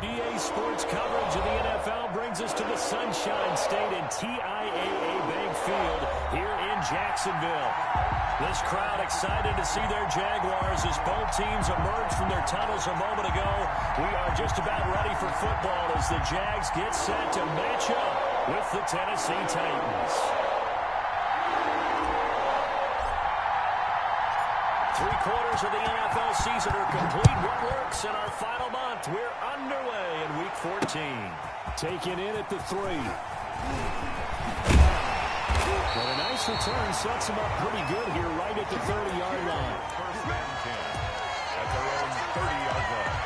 EA Sports coverage of the NFL brings us to the Sunshine State and TIAA Bank Field here in Jacksonville. This crowd excited to see their Jaguars as both teams emerge from their tunnels a moment ago. We are just about ready for football as the Jags get set to match up with the Tennessee Titans. 3/4 of the NFL season are complete. What works in our final month? We're underway in Week 14. Taken in at the 3. Well, a nice return sets him up pretty good here right at the 30-yard line. First and 10 at their own 30-yard line.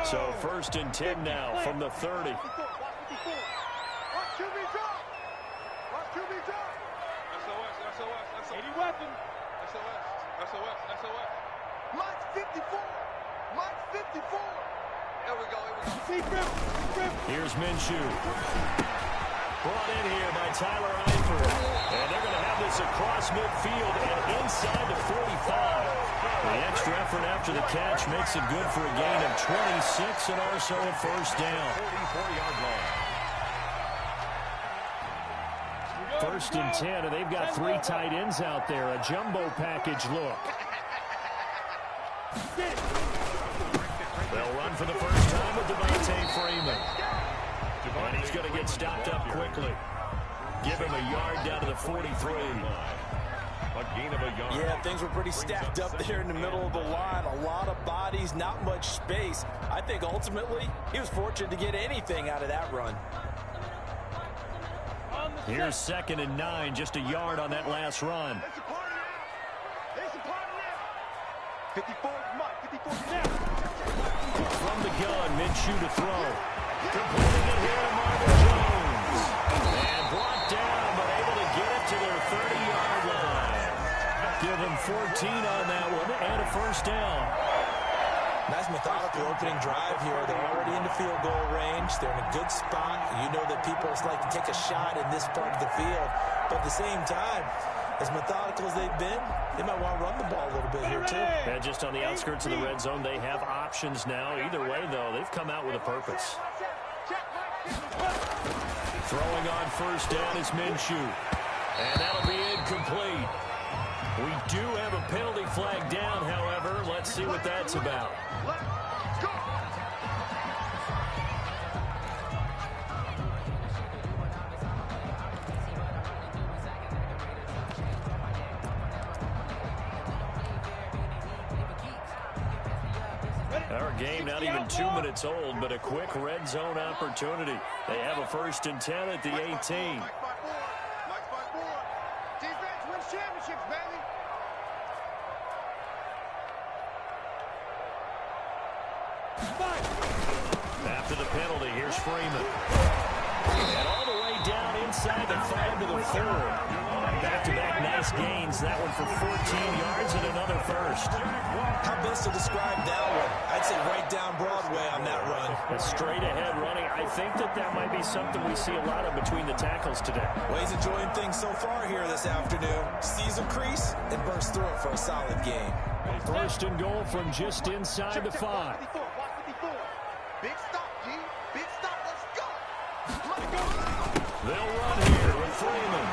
So 1st and 10 now from the 30. Any weapon. SOS. Mike's 54. There we go. Here's Minshew. Brought in here by Tyler Eifert. And they're going to have this across midfield and inside the 45. The extra effort after the catch makes it good for a gain of 26 and also a first down. 44-yard line. 1st and 10, and they've got 3 tight ends out there. A jumbo package look. They'll run for the first time with Devontae Freeman. And he's going to get stopped up quickly. Give him a yard down to the 43. A gain of a yard. Yeah, things were pretty stacked up there in the middle of the line. A lot of bodies, not much space. I think ultimately he was fortunate to get anything out of that run. Here's 2nd and 9, just a yard on that last run. 54 now. From the gun, Minshew to throw. Completing it here to Marvin Jones. And brought down, but able to get it to their 30-yard line. Give them 14 on that one and a first down. Nice methodical opening drive here. They're already in the field goal range. They're in a good spot. You know that people like to take a shot in this part of the field. But at the same time, as methodical as they've been, they might want to run the ball a little bit here too. And just on the outskirts of the red zone, they have options now. Either way, though, they've come out with a purpose. Throwing on first down is Minshew. And that'll be incomplete. We do have a penalty flag down, however. Let's see what that's about. Our game not even 2 minutes old, but a quick red zone opportunity. They have a 1st and 10 at the 18. After the penalty, here's Freeman. And all the way down inside the 5 to the 4. Back-to-back nice gains. That one for 14 yards and another first. How best to describe that one? I'd say right down Broadway on that run. A straight-ahead running. I think that might be something we see a lot of between the tackles today. Well, he's enjoying things so far here this afternoon. Sees a crease and bursts through it for a solid game. 1st and goal from just inside the 5. Big stop, G. Big stop. Let's go. They'll run here with Freeman.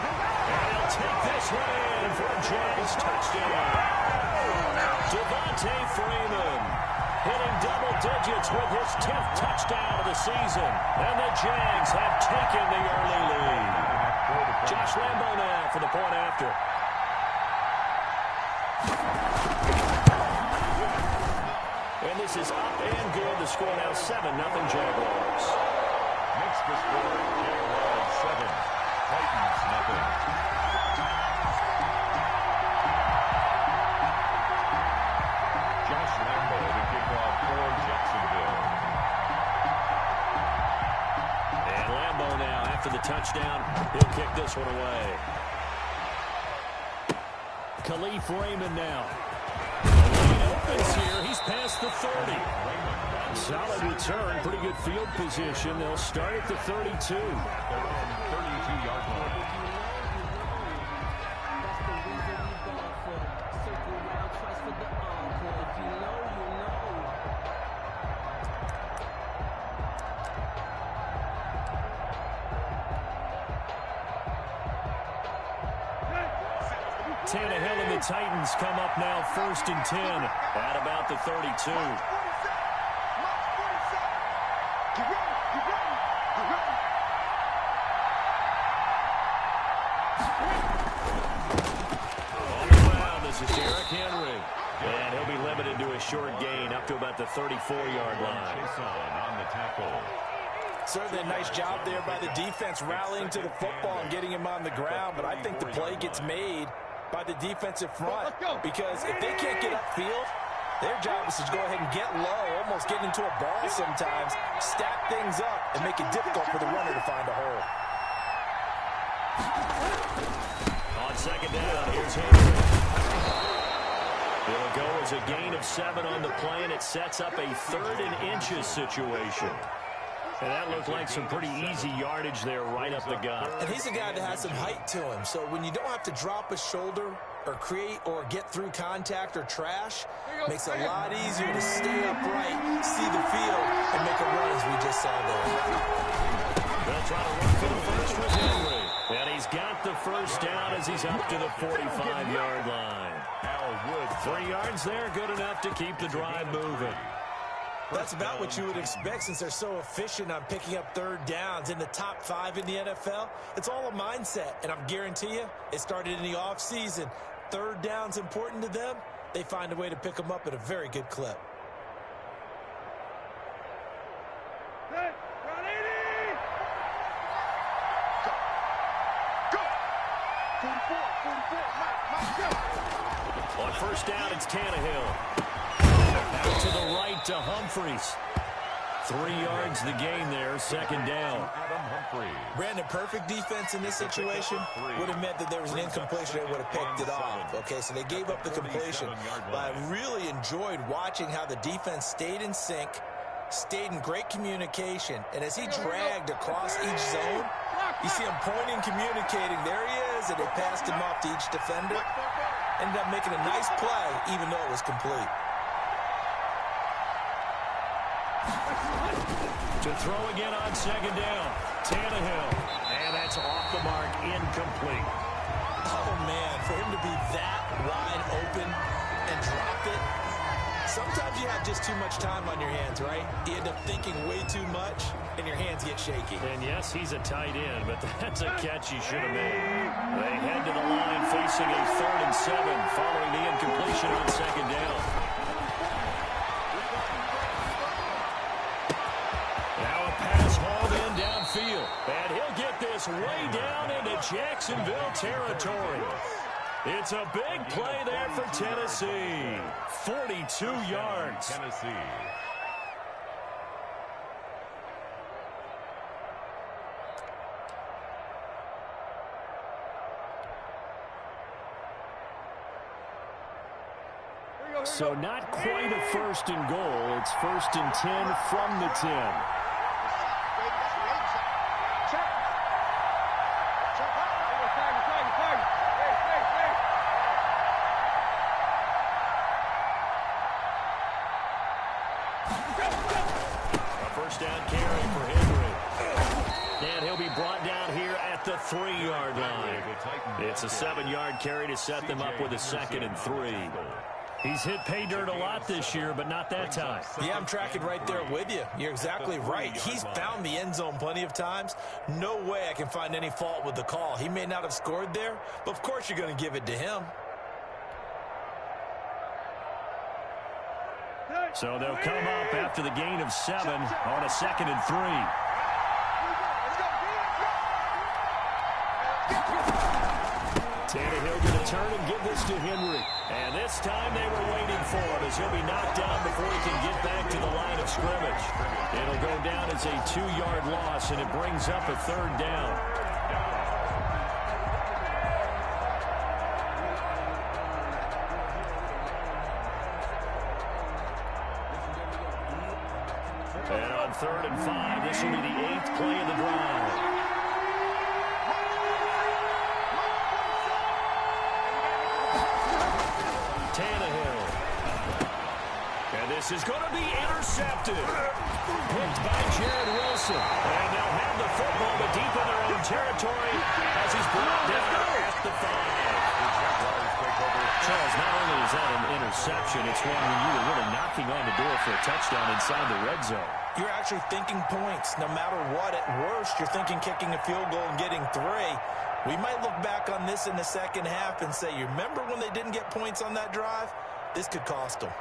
And he'll take this one in for a Jags touchdown. Devontae Freeman hitting double digits with his 10th touchdown of the season. And the Jags have taken the early lead. Josh Lambo now for the point after. And this is up and good. The score now 7-0 Jaguars. Makes the score Jaguars 7, Titans 0. Josh Lambo to kick off for Jacksonville. And Lambo now, after the touchdown, he'll kick this one away. Khalif Raymond now. Lane opens here. He's past the 30. Solid return. Pretty good field position. They'll start at the 32. Their own 32-yard line. Tannehill and the Titans come up now 1st and 10 at about the 32. On the ground, this is Derrick Henry. And he'll be limited to a short gain up to about the 34-yard line. On the tackle. Certainly a nice job there by the defense rallying to the football and getting him on the ground, but I think the play gets made by the defensive front, because if they can't get upfield, their job is to go ahead and get low, almost get into a ball sometimes, stack things up, and make it difficult for the runner to find a hole. On second down, here's Henry. It'll go as a gain of 7 on the play, and it sets up a 3rd and inches situation. And that looked like some pretty easy yardage there right up the gut. And he's a guy that has some height to him. So when you don't have to drop a shoulder or create or get through contact or trash, makes it a lot easier to stay upright, see the field, and make a run as we just saw there. They'll try to run for the first with Henry. And he's got the first down as he's up to the 45-yard line. Al Wood. 3 yards there, good enough to keep the drive moving. That's about what you would expect since they're so efficient on picking up 3rd downs in the top 5 in the NFL. It's all a mindset, and I guarantee you, it started in the offseason. 3rd down's important to them. They find a way to pick them up at a very good clip. On first down, it's Tannehill. Out to the right to Humphries. 3 yards the gain there, 2nd down. Adam Humphrey. Brandon, perfect defense in this situation would have meant that there was an incompletion. They would have picked it off. Okay, so they gave up the completion. But I really enjoyed watching how the defense stayed in sync, stayed in great communication. And as he dragged across each zone, you see him pointing, communicating. There he is, and they passed him off to each defender. Ended up making a nice play, even though it was complete. To throw again on 2nd down. Tannehill. And that's off the mark, incomplete. Oh, man, for him to be that wide open and drop it. Sometimes you have just too much time on your hands, right? You end up thinking way too much, and your hands get shaky. And yes, he's a tight end, but that's a catch he should have made. They head to the line facing a 3rd and 7 following the incompletion on 2nd down. Now a pass hauled in downfield. And he'll get this way down into Jacksonville territory. It's a big play there for Tennessee. 42 yards. Tennessee. So not quite a 1st and goal. It's 1st and 10 from the 10. Down carry for Henry. And he'll be brought down here at the 3-yard line. It's a 7-yard carry to set them up with a 2nd and 3. He's hit pay dirt a lot this year, but not that time. Yeah, I'm tracking right there with you. You're exactly right. He's found the end zone plenty of times. No way I can find any fault with the call. He may not have scored there, but of course you're going to give it to him. So they'll come up after the gain of 7 on a 2nd and 3. Tannehill going to turn and give this to Henry. And this time they were waiting for him as he'll be knocked down before he can get back to the line of scrimmage. It'll go down as a 2-yard loss, and it brings up a 3rd down. This will be the 8th play of the drive. Tannehill. And this is going to be intercepted. Picked by Jared Wilson. And they'll have the football, but deep in their own territory as he's brought down at the 5. Charles, not only is that an interception, it's one when you were really knocking on the door for a touchdown inside the red zone. You're actually thinking points. No matter what, at worst, you're thinking kicking a field goal and getting 3. We might look back on this in the second half and say, you remember when they didn't get points on that drive? This could cost them.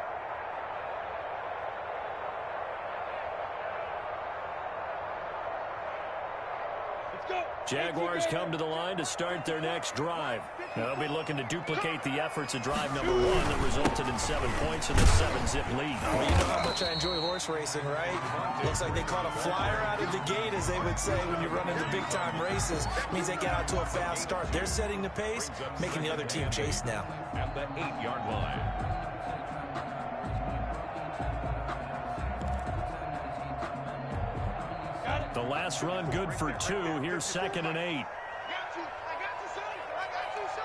Jaguars come to the line to start their next drive. They'll be looking to duplicate the efforts of drive number 1 that resulted in 7 points and a 7-zip lead. Well, you know how much I enjoy horse racing, right? Looks like they caught a flyer out of the gate, as they would say when you run into big-time races. Means they get out to a fast start. They're setting the pace, making the other team chase now. At the 8-yard line. The last run good for 2. Here's 2nd and 8. I got you, son. I got you, son.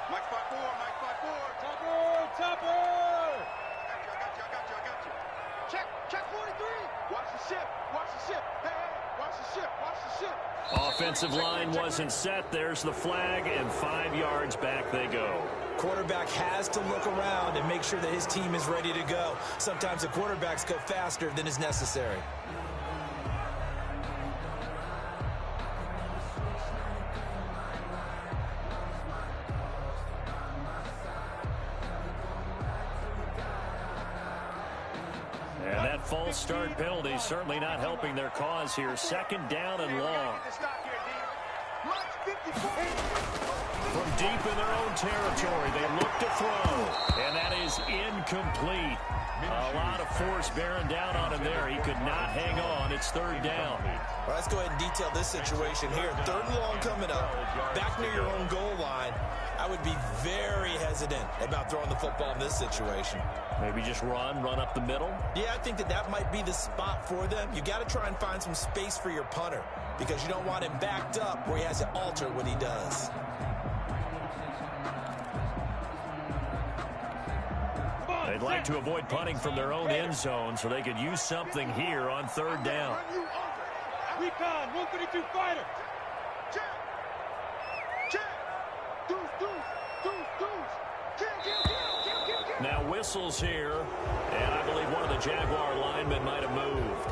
Mike 5-4, Mike 5-4. Topper. I got you. Check 43. Watch the ship. Hey, watch the ship. Offensive line wasn't set. There's the flag, and 5 yards back they go. Quarterback has to look around and make sure that his team is ready to go. Sometimes the quarterbacks go faster than is necessary. And that false start penalty certainly not helping their cause here. 2nd down and long. From deep in their own territory, they look to throw. And that is incomplete. A lot of force bearing down on him there. He could not hang on. It's 3rd down. Well, let's go ahead and detail this situation here. 3rd and long coming up. Back near your own goal line. I would be very hesitant about throwing the football in this situation. Maybe just run up the middle? Yeah, I think that might be the spot for them. You got to try and find some space for your punter because you don't want him backed up where he has to alter what he does. They'd like to avoid punting from their own end zone so they could use something here on 3rd down. Recon, 132 fighter. Now whistles here, and I believe one of the Jaguar linemen might have moved.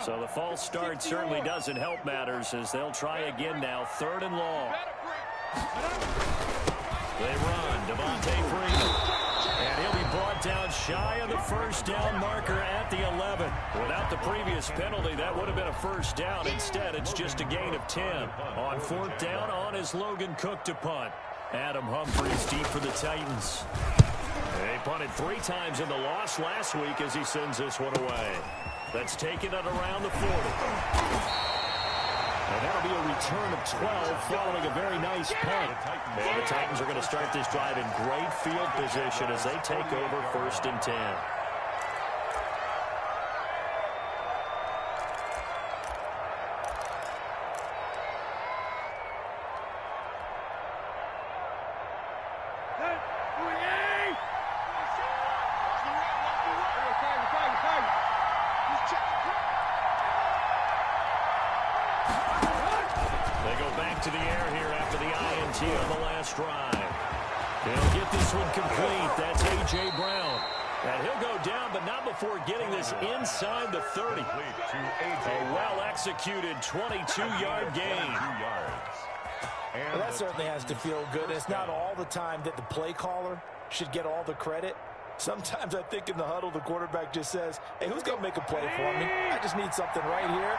So the false start certainly doesn't help matters as they'll try again now. 3rd and long. They run. Devontae Freeman. And he'll be brought down shy of the 1st down marker at the 11. Without the previous penalty, that would have been a 1st down. Instead, it's just a gain of 10. On 4th down, on is Logan Cook to punt. Adam Humphries deep for the Titans. They punted 3 times in the loss last week as he sends this one away. That's taken at around the 40. And that'll be a return of 12 following a very nice punt. And the Titans are going to start this drive in great field position as they take over 1st and 10. To the air here after the INT on the last drive. He'll get this one complete. That's A.J. Brown. And he'll go down, but not before getting this inside the 30. A well-executed 22-yard gain. Well, that certainly has to feel good. It's not all the time that the play caller should get all the credit. Sometimes I think in the huddle, the quarterback just says, hey, who's going to make a play for me? I just need something right here.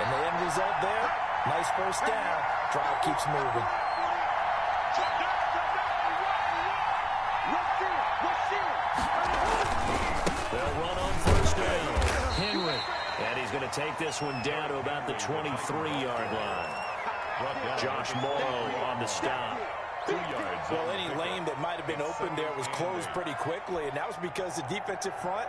And the end result there, nice 1st down. Drive keeps moving. They'll run on 1st down. Henry. going to take this one down to about the 23-yard line. Josh Morrow on the stop. 2 yards. Well, any lane that might have been open there was closed pretty quickly, and that was because the defensive front,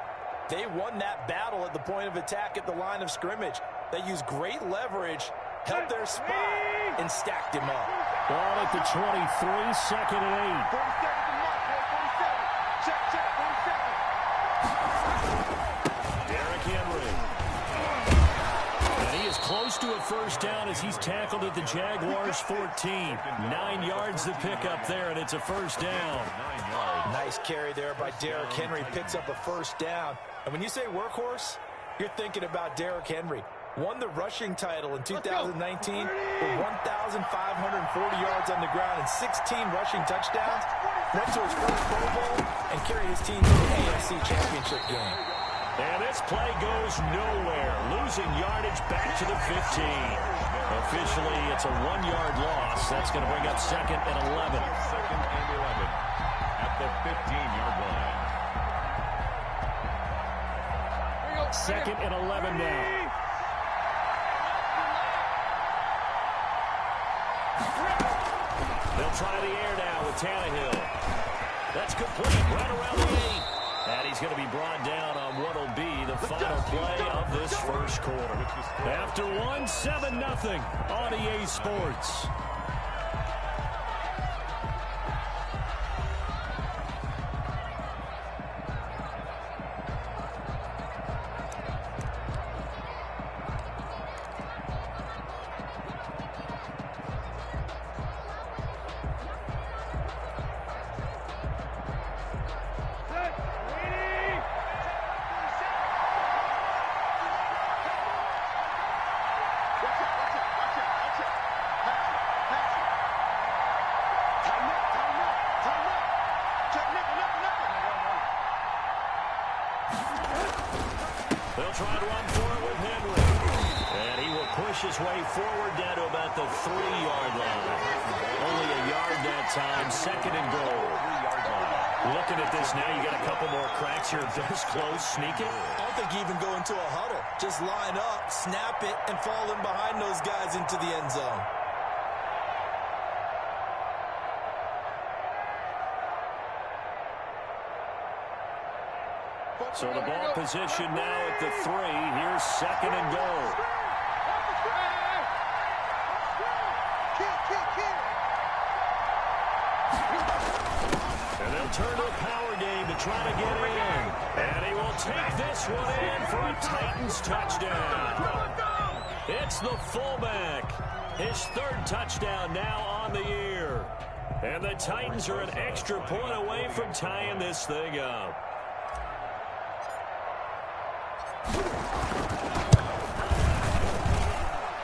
they won that battle at the point of attack at the line of scrimmage. They used great leverage, held their spot, and stacked him up. Ball at the 23, second and 8. 47 to mark, boy, 47. Check, 47. Derrick Henry. And he is close to a first down as he's tackled at the Jaguars 14. 9 yards to pick up there, and it's a first down. 9 yards. Nice carry there by Derrick Henry. Picks up a first down. And when you say workhorse, you're thinking about Derrick Henry. Won the rushing title in 2019 with 1,540 yards on the ground and 16 rushing touchdowns. Went to his first Pro Bowl and carried his team to the AFC Championship game. And this play goes nowhere. Losing yardage back to the 15. Officially, it's a 1-yard loss. That's going to bring up second and 11. Second and 11 at the 15-yard line. Second and 11 now. They'll try the air now with Tannehill. That's complete right around the 8. And he's going to be brought down on what will be the final play of this first quarter. After one, 7-0 on EA Sports. They'll try to run for it with Henry. And he will push his way forward down to about the 3-yard line. Only a yard that time, second and goal. Looking at this now, you got a couple more cracks here. This close, sneak it. I don't think you even go into a huddle. Just line up, snap it, and fall in behind those guys into the end zone. So the ball position now at the 3. Here's second and goal. And they'll turn to a power game to try to get in. And he will take this one in for a Titans touchdown. It's the fullback. His 3rd touchdown now on the year. And the Titans are an extra point away from tying this thing up.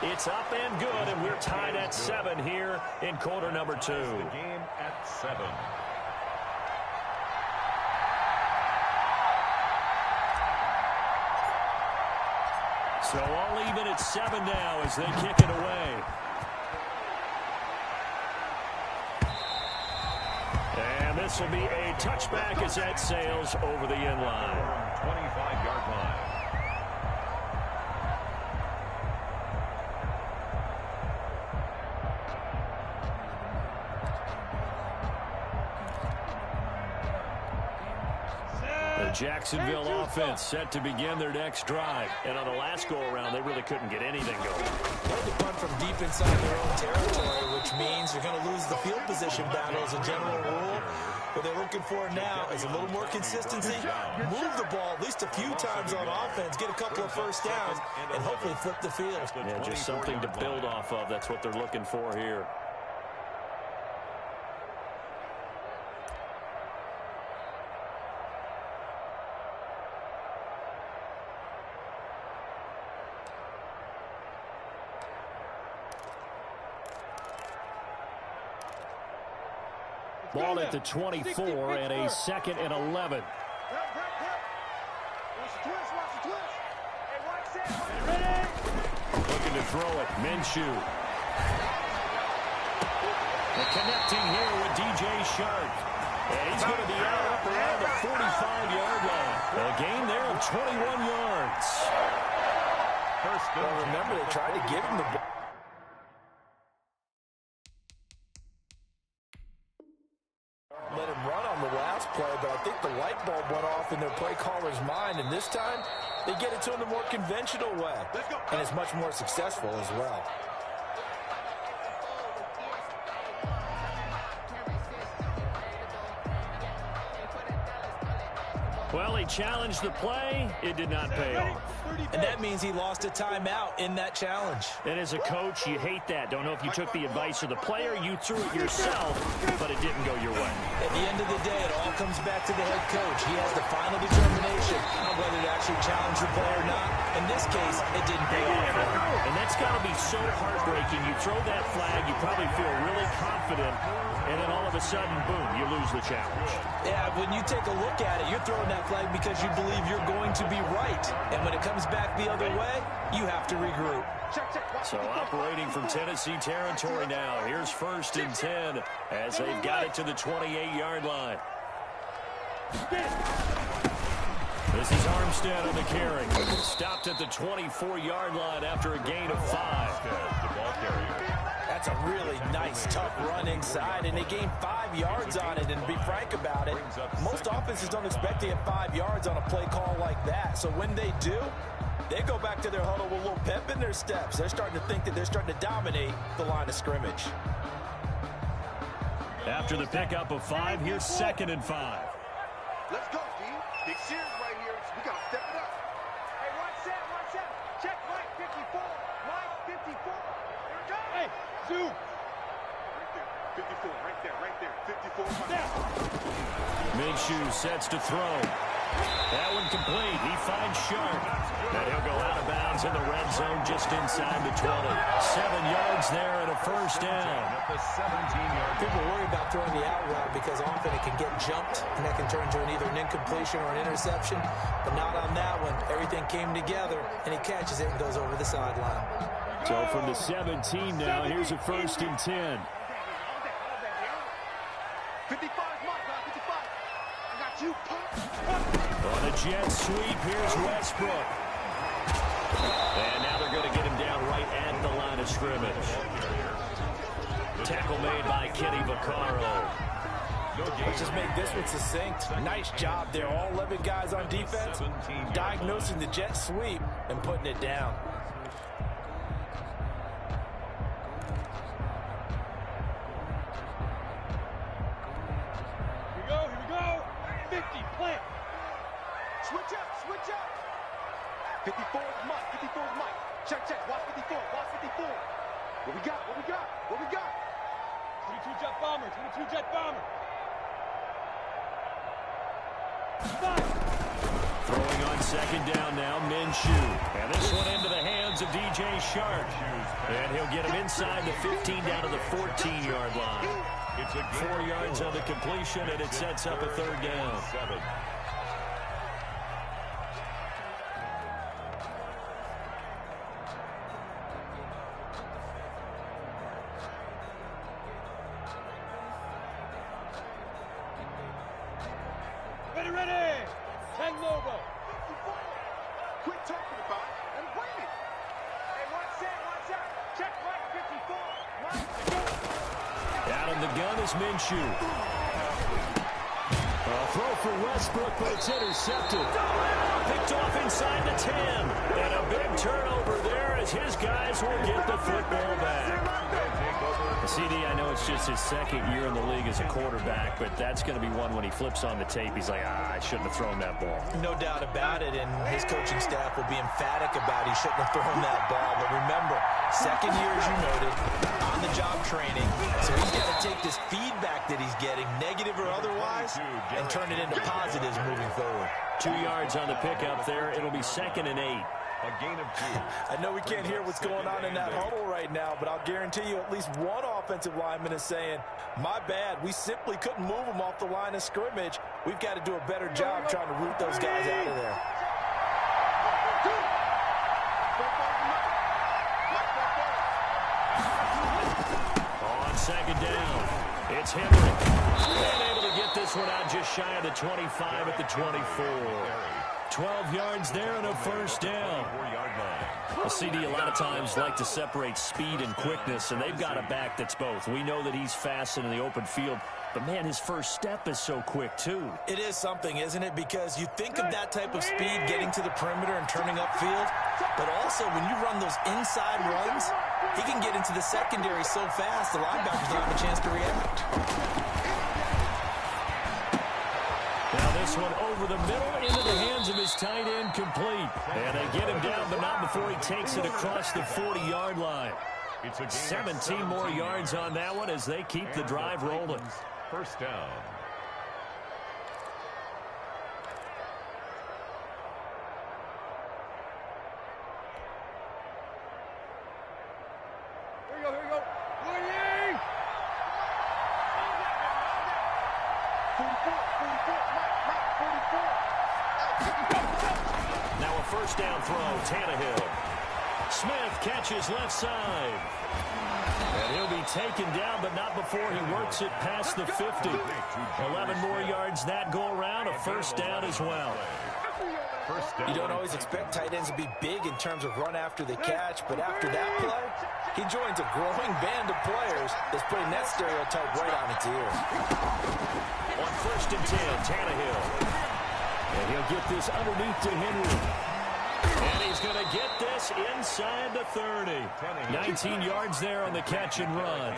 It's up and good, and we're tied at 7 here in quarter number 2. The game at 7. So all even at 7 now as they kick it away. And this will be a touchback as that sails over the end line. 25-yard line. The Jacksonville offense set to begin their next drive. And on the last go-around, they really couldn't get anything going. They had to punt from deep inside their own territory, which means you're going to lose the field position battle as a general rule. What they're looking for now is a little more consistency. Move the ball at least a few times on offense, get a couple of first downs, and hopefully flip the field. Yeah, just something to build off of. That's what they're looking for here. Ball at the 24 and a second and 11. Looking to throw it. Minshew. And connecting here with DJ Shark. And he's going to be out up around the 45-yard line. A gain there of 21 yards. Well, remember, they tried to give him the ball. Let him run on the last play, but I think the light bulb went off in their play caller's mind, and this time they get it to him the more conventional way, and it's much more successful as well. Well, he challenged the play. It did not pay off. And that means he lost a timeout in that challenge. And as a coach, you hate that. Don't know if you took the advice of the player, you threw it yourself, but it didn't go your way. At the end of the day, it all comes back to the head coach. He has the final determination on whether to actually challenge the play or not. In this case, it didn't pay off. And that's got to be so heartbreaking. You throw that flag, you probably feel really confident, and then all of a sudden, boom, you lose the challenge. Yeah, when you take a look at it, you're throwing that flag because you believe you're going to be right. And when it comes back the other way, you have to regroup. So operating from Tennessee territory now. Here's 1st and 10 as they've got it to the 28-yard line. This is Armstead on the carry. Stopped at the 24-yard line after a gain of 5. The ball carrier. That's a really nice, tough run inside, and they gained 5 yards on it. And to be frank about it, most offenses don't expect to get 5 yards on a play call like that. So when they do, they go back to their huddle with a little pep in their steps. They're starting to think that they're starting to dominate the line of scrimmage. After the pickup of 5, here's 2nd and 5. Let's go, D. Big series right here. We got to step it up. Hey, watch out. Check Mike 54. Mike 54. Here it goes. Hey, Zoo. Right there. 54, right there. 54. Minshew sets to throw. That one complete. He finds Sharp. And he'll go out of bounds in the red zone just inside the 20. 7 yards there and a 1st down. At the 17-yard. People worry about throwing the out route because often it can get jumped, and that can turn into either an incompletion or an interception. But not on that one. Everything came together, and he catches it and goes over the sideline. So from the 17 now, here's a 1st and 10. 55 is mine, 55. I got you, punk. On a jet sweep, here's Westbrook. And now they're going to get him down right at the line of scrimmage. Tackle made by Kenny Vaccaro. Let's just make this one succinct. Nice job there. All 11 guys on defense diagnosing the jet sweep and putting it down. Here we go. 50, plant. Switch up. 54 is Mike. 54 is Mike. Check. Watch 54. What we got? 22 jet bomber. 22 jet bomber. 5. Throwing on 2nd down now, Minshew. And this one into the hands of DJ Sharp. And he'll get him inside the 15 down to the 14-yard line. It's a 4 yards on the completion, and it sets up a 3rd down. 7. Ready. Hang Nova. 54. Quit talking about it and win it. Hey, watch out. Check Mike 54. Out of the gun is Minshew. A throw for Westbrook, but it's intercepted. Picked off inside the 10. And a big turnover there as his guys will get the football back. CD, I know it's just his 2nd year in the league as a quarterback, but that's going to be one when he flips on the tape. He's like, I shouldn't have thrown that ball. No doubt about it, and his coaching staff will be emphatic about he shouldn't have thrown that ball. But remember, 2nd year, as you noted, on-the-job training. So he's got to take this feedback that he's getting, negative or otherwise, and turn it into positives moving forward. 2 yards on the pickup there. It'll be 2nd and 8. A gain of 2. I know we can't hear what's going on in that huddle right now, but I'll guarantee you at least one offensive lineman is saying, my bad, we simply couldn't move them off the line of scrimmage. We've got to do a better job trying to root those guys out of there. On 2nd down, it's Henry. And able to get this one out just shy of the 25 at the 24. 12 yards there and a 1st down. 4-yard line. CD a lot of times like to separate speed and quickness, and they've got a back that's both. We know that he's fast in the open field, but, man, his first step is so quick, too. It is something, isn't it? Because you think of that type of speed getting to the perimeter and turning upfield, but also when you run those inside runs, he can get into the secondary so fast the linebackers don't have a chance to react. Now this one over the middle into the hands of his tight end, complete. And they get him down, but not before he takes it across the 40-yard line. 17 more yards on that one as they keep the drive rolling. First down. Here we go, here we go. Woody! 44, Mike, 44. Now a first down throw, Tannehill. Smith catches left side. And he'll be taken down, but not before he works it past the 50. 11 more yards that go around, a first down as well. You don't always expect tight ends to be big in terms of run after the catch, but after that play, he joins a growing band of players that's putting that stereotype right on its ear. On first and 10, Tannehill. And he'll get this underneath to Henry. And he's going to get this inside the 30. 19 yards there on the catch and run.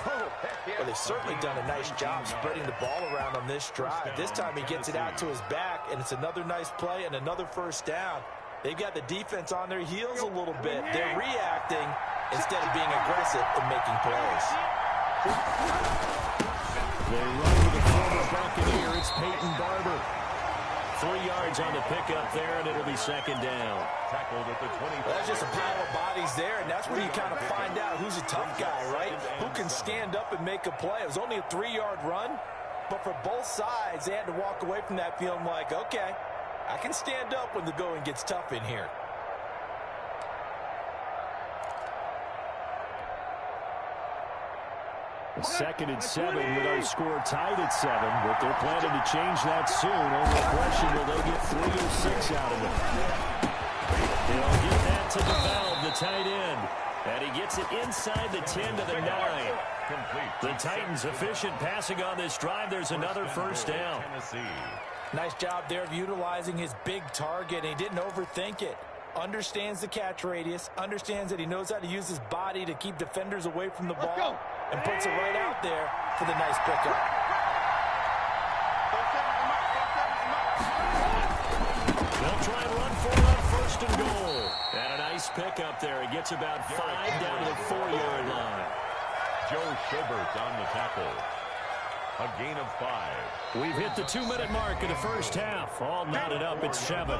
Well, they've certainly done a nice job spreading the ball around on this drive. This time he gets it out to his back, and it's another nice play and another first down. They've got the defense on their heels a little bit. They're reacting instead of being aggressive and making plays. They run with the former Buccaneer. It's Peyton Barber. 3 yards on the pickup there, and it'll be second down. Tackled at the 20. Well, that's just a pile of bodies there, and that's where you kind of find out who's a tough guy, right? Who can stand up and make a play. It was only a 3-yard run, but for both sides, they had to walk away from that feeling like, okay, I can stand up when the going gets tough in here. Second and 7 with our score tied at 7, but they're planning to change that soon. Only a question, will they get 3 or 6 out of it? They'll get that to DeValve, the tight end. And he gets it inside the 10 to the 9. The Titans efficient passing on this drive. There's another first down. Nice job there of utilizing his big target, and he didn't overthink it. Understands the catch radius, understands that he knows how to use his body to keep defenders away from the ball, and puts it right out there for the nice pickup. They'll try and run for it on first and goal. And a nice pickup there. He gets about 5 down to the 4-yard line. Joe Schobert on the tackle. A gain of 5. We've hit the 2-minute mark of the first half. All knotted up at 7.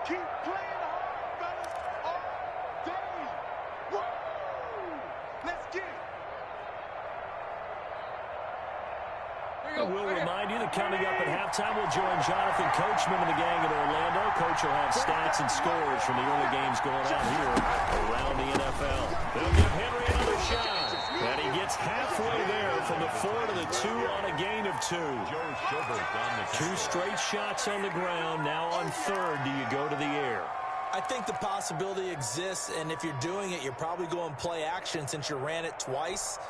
Keep playing hard, fellas, all day. Woo! Let's get it. We'll remind you that coming up at halftime, we'll join Jonathan Coachman and the gang in Orlando. Coach will have stats and scores from the early games going on here around the NFL. They'll give Henry another shot. And he gets halfway there from the 4 to the 2 on a gain of 2. Joe Schobert on the 2 straight shots on the ground. Now on third, do you go to the air? I think the possibility exists, and if you're doing it, you're probably going play action since you ran it twice.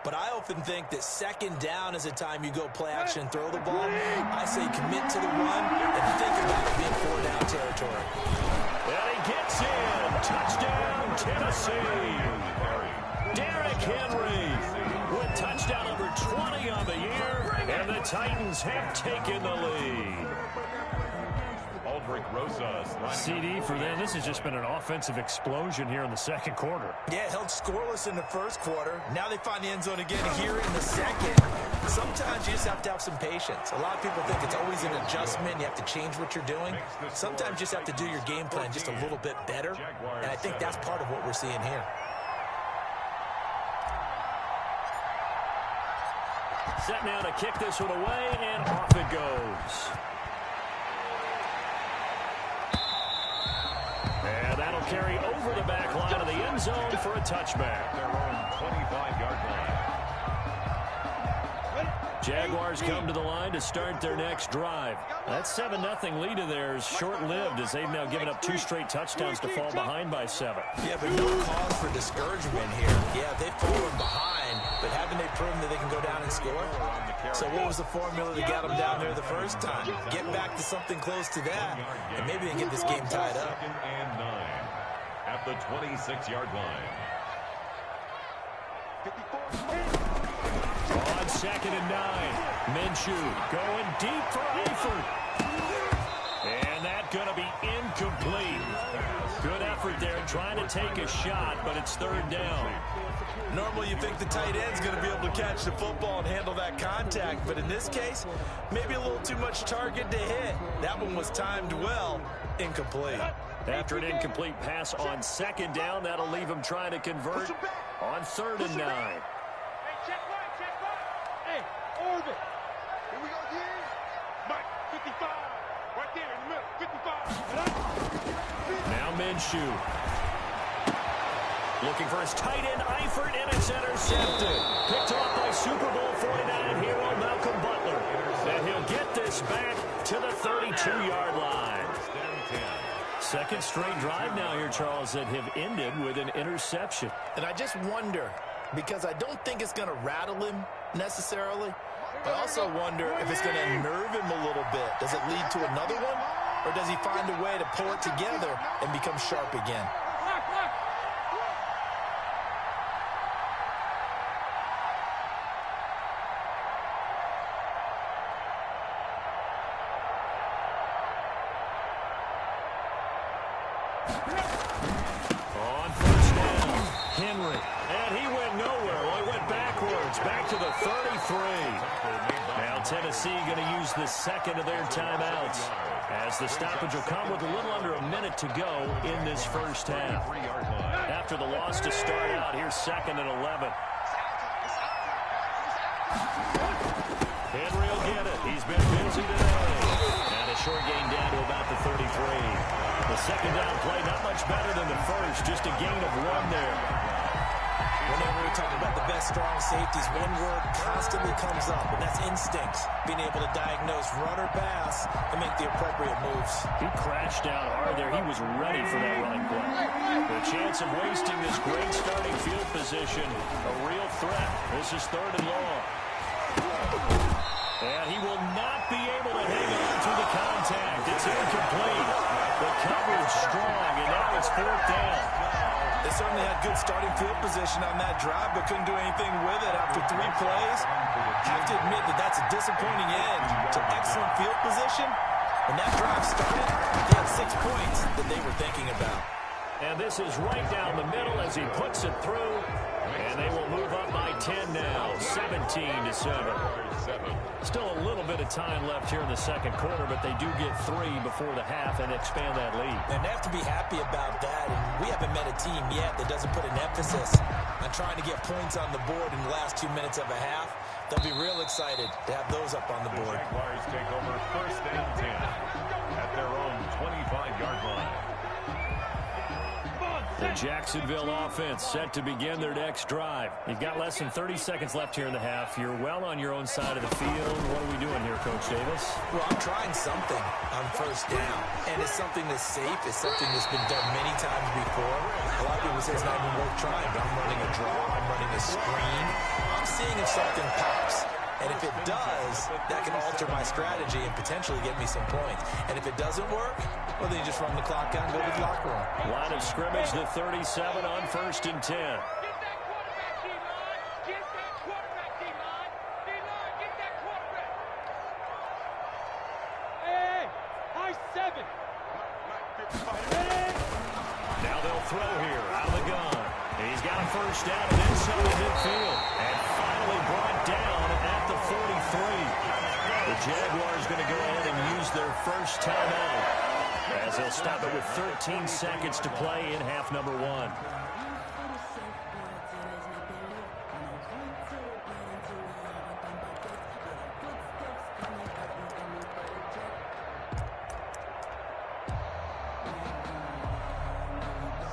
But I often think that second down is a time you go play action and throw the ball. I say commit to the run and think about it being 4-down territory. And he gets in. Touchdown, Tennessee. Derrick Henry with touchdown number 20 on the year, and the Titans have taken the lead. Aldrich Rosas. CD for them. This has just been an offensive explosion here in the second quarter. Yeah, held scoreless in the first quarter. Now they find the end zone again here in the second. Sometimes you just have to have some patience. A lot of people think it's always an adjustment. You have to change what you're doing. Sometimes you just have to do your game plan just a little bit better, and I think that's part of what we're seeing here. Set now to kick this one away, and off it goes. And that'll carry over the back line of the end zone for a touchback. Their own 25-yard line. Jaguars come to the line to start their next drive. That 7-0 lead of theirs short-lived as they've now given up 2 straight touchdowns to fall behind by 7. Yeah, but no cause for discouragement here. Yeah, they've fallen behind, but haven't they proven that they can go down and score? So what was the formula that got them down there the first time? Get back to something close to that, and maybe they can get this game tied up. Second and 9 at the 26-yard line. On 2nd and 9, Minshew going deep for Eifert. And that's going to be incomplete. Good effort there trying to take a shot, but it's 3rd down. Normally you think the tight end's going to be able to catch the football and handle that contact, but in this case, maybe a little too much target to hit. That one was timed well, incomplete. After an incomplete pass on 2nd down, that'll leave him trying to convert on 3rd and 9. Hey, check one. Hey, Orbit. Here we go again. Mike, 55. Right there in the middle, 55. Now Minshew. Looking for his tight end, Eifert, and it's intercepted. Picked off by Super Bowl 49 hero Malcolm Butler. And he'll get this back to the 32-yard line. 2nd straight drive now here, Charles, that have ended with an interception. And I just wonder, because I don't think it's going to rattle him necessarily, I also wonder if it's going to unnerve him a little bit. Does it lead to another one? Or does he find a way to pull it together and become sharp again? On 1st down, Henry. And he went nowhere. Well, he went backwards, back to the 33. Now Tennessee going to use the 2nd of their timeouts, as the stoppage will come with a little under a minute to go in this first half. After the loss to start out, here's 2nd and 11. Henry will get it. He's been busy today. And a short gain down to about the 33. The 2nd down play not much better than the first, just a gain of 1 there. Whenever we talk about the best strong safeties, one word constantly comes up, and that's instincts. Being able to diagnose run or pass and make the appropriate moves. He crashed down hard there. He was ready for that running play. The chance of wasting this great starting field position, a real threat. This is 3rd and long. And he will not be able to hang on through the contact. It's incomplete. The coverage strong, and now it's 4th down. They certainly had good starting field position on that drive, but couldn't do anything with it after 3 plays. Have to admit that that's a disappointing end to excellent field position. When that drive started, they had 6 points that they were thinking about. And this is right down the middle as he puts it through. And they will move up by 10 now, 17-7. Still a little bit of time left here in the 2nd quarter, but they do get 3 before the half and expand that lead. And they have to be happy about that. And we haven't met a team yet that doesn't put an emphasis on trying to get points on the board in the last 2 minutes of a half. They'll be real excited to have those up on the board. The Jaguars take over 1st and 10 at their own 25-yard line. The Jacksonville offense set to begin their next drive. You've got less than 30 seconds left here in the half. You're well on your own side of the field. What are we doing here, Coach Davis? Well, I'm trying something on 1st down. And it's something that's safe. It's something that's been done many times before. A lot of people say it's not even worth trying, but I'm running a draw. I'm running a screen. I'm seeing if something pops. And if it does, that can alter my strategy and potentially get me some points. And if it doesn't work, well, then you just run the clock out and go to the locker room. Line of scrimmage, the 37 on 1st and 10. Get that quarterback, D-line. Get that quarterback, D-line. D-line, get that quarterback. Hey, high 7. Now they'll throw here, out of the gun. He's got a 1st down and inside the midfield. And finally brought down at the 43. The Jaguars going to go ahead and use their first timeout, as they'll stop it with 13 seconds to play in half number 1.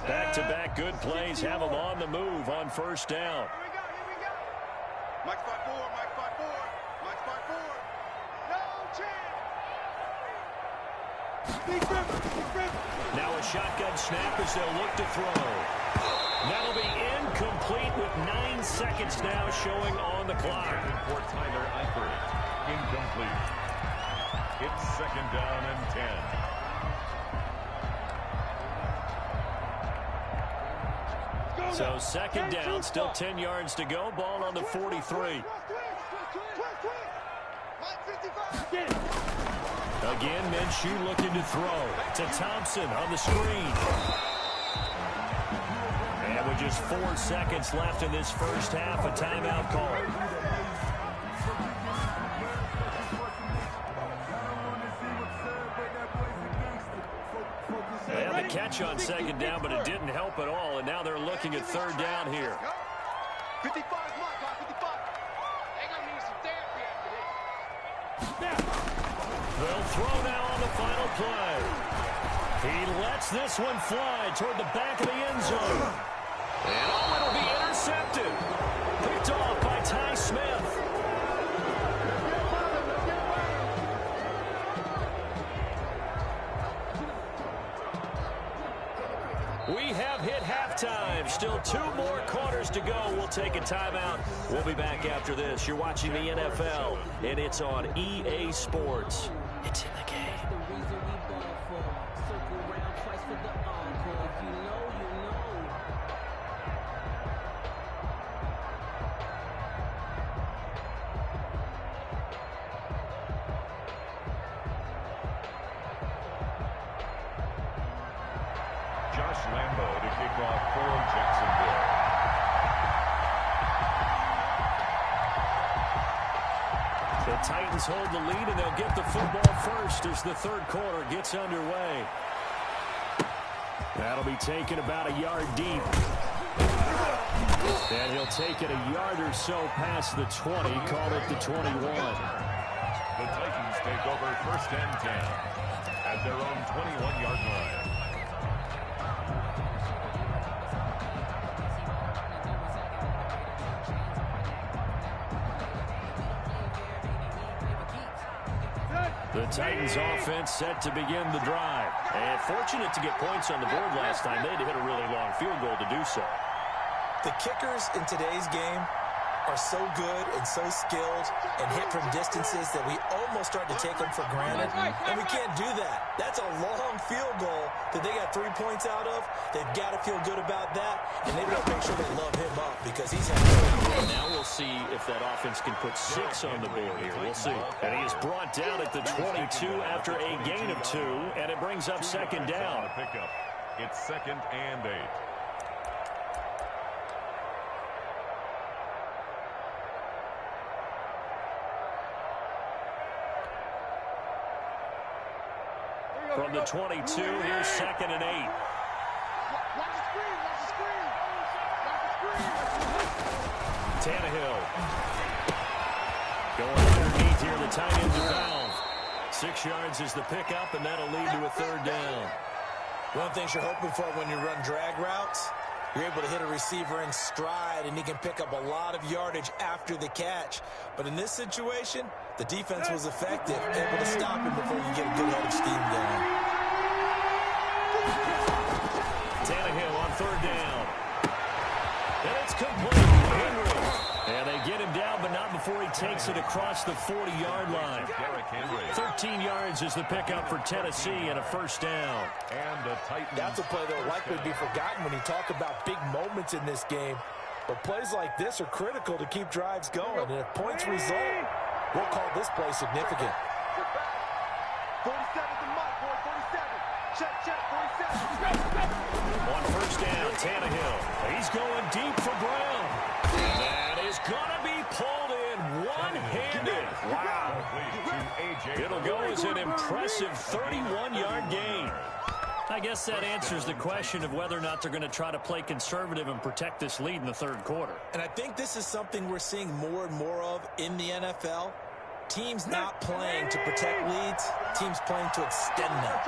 Back-to-back good plays have them on the move on 1st down. Here we go. Mike 5-4, Mike 5-4, Mike Now a shotgun snap as they'll look to throw. That'll be incomplete with 9 seconds now showing on the clock. For Tyler Eifert. Incomplete. It's 2nd down and 10. So 2nd down, still 10 yards to go. Ball on the 43. Again, Minshew looking to throw to Thompson on the screen. And with just 4 seconds left in this first half, a timeout call. They had the catch on 2nd down, but it didn't help at all, and now they're looking at 3rd down here. 55 is my clock, 55. They're going to need some therapy after this. They'll throw now on the final play. He lets this one fly toward the back of the end zone. And it'll be intercepted. Picked off by Ty Smith. We have hit halftime. Still 2 more quarters to go. We'll take a timeout. We'll be back after this. You're watching the NFL, and it's on EA Sports. It's in the game. Josh Lambo to kick off for Jacksonville. The Titans hold the lead, and they'll get the football first as the 3rd quarter gets underway. That'll be taken about a yard deep. And he'll take it a yard or so past the 20, call it the 21. The Titans take over 1st and 10 at their own 21-yard line. The Titans offense set to begin the drive. And fortunate to get points on the board last time. They had to hit a really long field goal to do so. The kickers in today's game are so good and so skilled and hit from distances that we almost start to take them for granted. And we can't do that. That's a long field goal that they got 3 points out of. They've got to feel good about that. And they've got to make sure they love him up because he's had And now we'll see if that offense can put 6 on the board here. We'll see. And he is brought down at the 22 after a gain of 2. And it brings up 2nd down. Pickup. It's 2nd and 8. From the 22, here's 2nd and 8. Watch the screen, watch the screen. Watch the screen. Tannehill. Going underneath here, the tight end to Valve. 6 yards is the pickup, and that'll lead to a 3rd down. one of the things you're hoping for when you run drag routes. You're able to hit a receiver in stride, and he can pick up a lot of yardage after the catch. But in this situation, the defense was effective, able to stop him before you get a good head of steam going. Tannehill on 3rd down. And it's complete. Henry. And they get him down, but not before he takes it across the 40-yard line. 13 yards is the pickup for Tennessee and a 1st down. And the Titans. That's a play that will likely be forgotten when you talk about big moments in this game. But plays like this are critical to keep drives going. And if points result, we'll call this play significant. 47 to Mike, boy, 47. Check, 47. On 1st down, Tannehill. He's going deep for Brown. And that is going to be pulled in one-handed. Wow. It'll go as an impressive 31-yard gain. I guess that answers the question of whether or not they're going to try to play conservative and protect this lead in the 3rd quarter. And I think this is something we're seeing more and more of in the NFL. Teams not playing to protect leads, teams playing to extend them.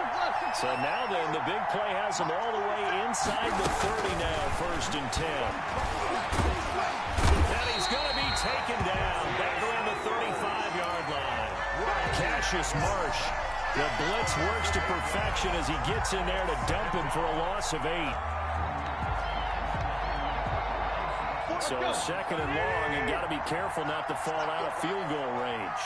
So now then, the big play has them all the way inside the 30 now, 1st and 10. And he's going to be taken down back around the 35-yard line. Cassius Marsh The blitz works to perfection as he gets in there to dump him for a loss of 8. So second and long, and got to be careful not to fall out of field goal range.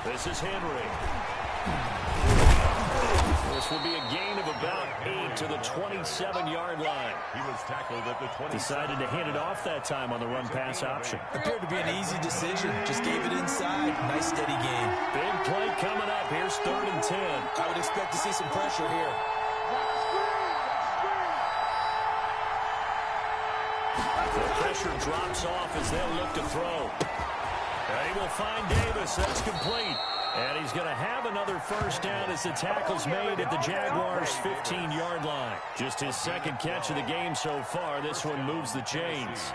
This is Henry. This will be a gain of about 8 to the 27-yard line. He was tackled at the 20. Decided to hand it off that time on the run-pass option. Appeared to be an easy decision. Just gave it inside. Nice steady gain. Big play coming up. Here's 3rd and 10. I would expect to see some pressure here. The pressure drops off as they'll look to throw. And he will find Davis. That's complete. And he's going to have another first down as the tackle's made at the Jaguars' 15-yard line. Just his second catch of the game so far. This one moves the chains.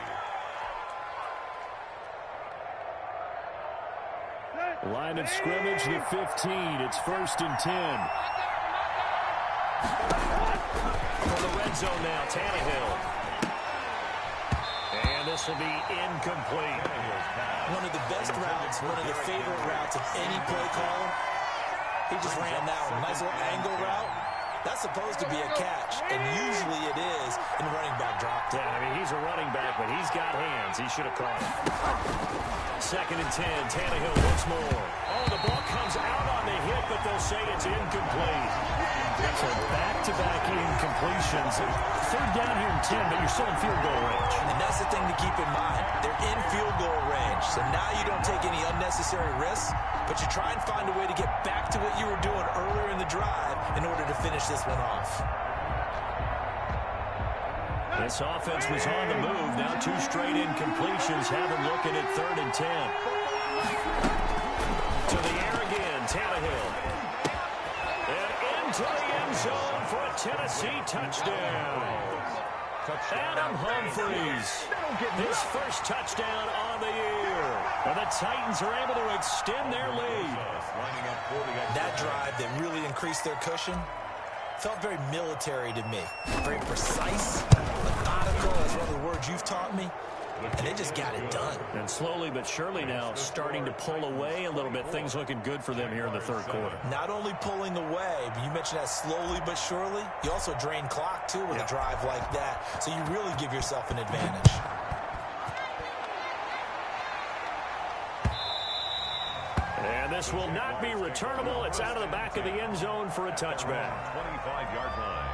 Line of scrimmage, the 15. It's 1st and 10. For the red zone now, Tannehill. And this will be incomplete. One of the best routes, one of the favorite routes of any play caller. He just ran that one. Nice little angle route. That's supposed to be a catch, and usually it is in the running back drop. Yeah, I mean, he's a running back, but he's got hands. He should have caught it. 2nd and 10, Tannehill once more. Oh, the ball comes out on the hit, but they'll say it's incomplete. So back-to-back incompletions. 3rd down here in 10, but you're still in field goal range. And that's the thing to keep in mind. They're in field goal range, so now you don't take any unnecessary risks, but you try and find a way to get back to what you were doing earlier in the drive in order to finish this one off. This offense was on the move. Now 2 straight incompletions have them looking at 3rd and 10. To the air again, Tannehill. And into the end zone for a Tennessee touchdown. Adam Humphries, his first touchdown on the year. And the Titans are able to extend their lead. That drive that really increased their cushion felt very military to me. Very precise, methodical, is one of the words you've taught me. And they just got it done. And slowly but surely now starting to pull away a little bit. Things looking good for them here in the 3rd quarter. Not only pulling away, but you mentioned that slowly but surely. You also drain clock, too, with a drive like that. So you really give yourself an advantage. And this will not be returnable. It's out of the back of the end zone for a touchback. 25-yard line.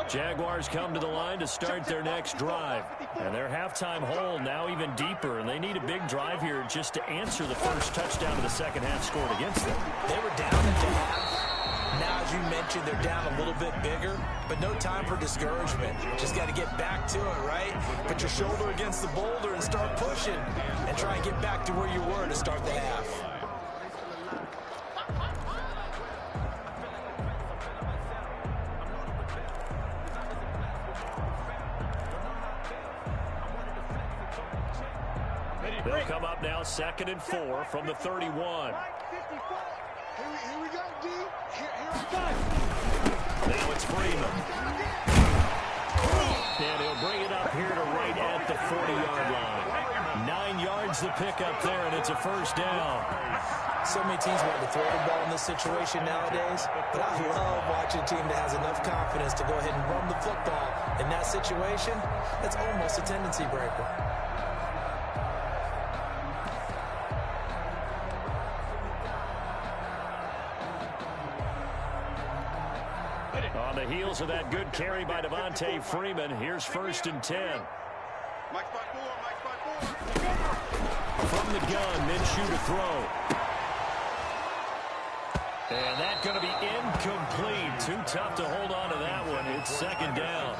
Jaguars come to the line to start their next drive. And their halftime hole now even deeper. And they need a big drive here just to answer the first touchdown of the second half scored against them. They were down at the half. Now, as you mentioned, they're down a little bit bigger, but no time for discouragement. Just got to get back to it, right? Put your shoulder against the boulder and start pushing and try and get back to where you were to start the half. They'll come up now 2nd and 4 from the 31. Here we go, D. Here we go. Now it's Freeman. And he'll bring it up here to right at the 40-yard line. 9 yards the pickup there, and it's a first down. So many teams want to throw the ball in this situation nowadays, but I love watching a team that has enough confidence to go ahead and run the football. In that situation, that's almost a tendency breaker. On the heels of that good carry by Devontae Freeman, here's 1st and 10. Mike spot 4, Mike spot 4. From the gun, Minshew to throw. And that's going to be incomplete. Too tough to hold on to that one. It's 2nd down.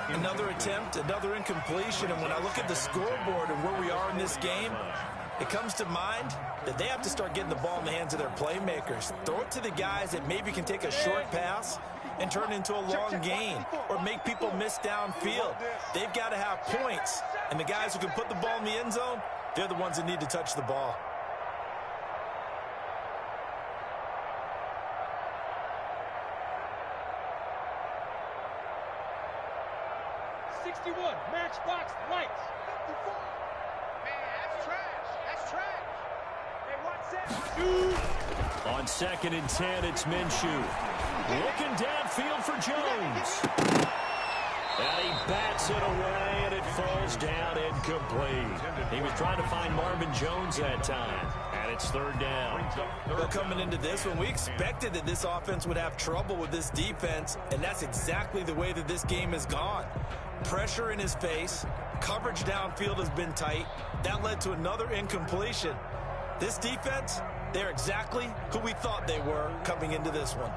Another attempt, another incompletion, and when I look at the scoreboard and where we are in this game, it comes to mind that they have to start getting the ball in the hands of their playmakers. Throw it to the guys that maybe can take a short pass and turn it into a long gain or make people miss downfield. They've got to have points, and the guys who can put the ball in the end zone, They're the ones that need to touch the ball. Matchbox lights. 54. Man, that's trash. That's trash. Hey, one set. On 2nd and 10, it's Minshew. Looking downfield for Jones. And he bats it away, and it falls down incomplete. He was trying to find Marvin Jones that time. And it's 3rd down. Well, coming into this one, we expected that this offense would have trouble with this defense, and that's exactly the way that this game has gone. Pressure in his face. Coverage downfield has been tight. That led to another incompletion. This defense, they're exactly who we thought they were coming into this one.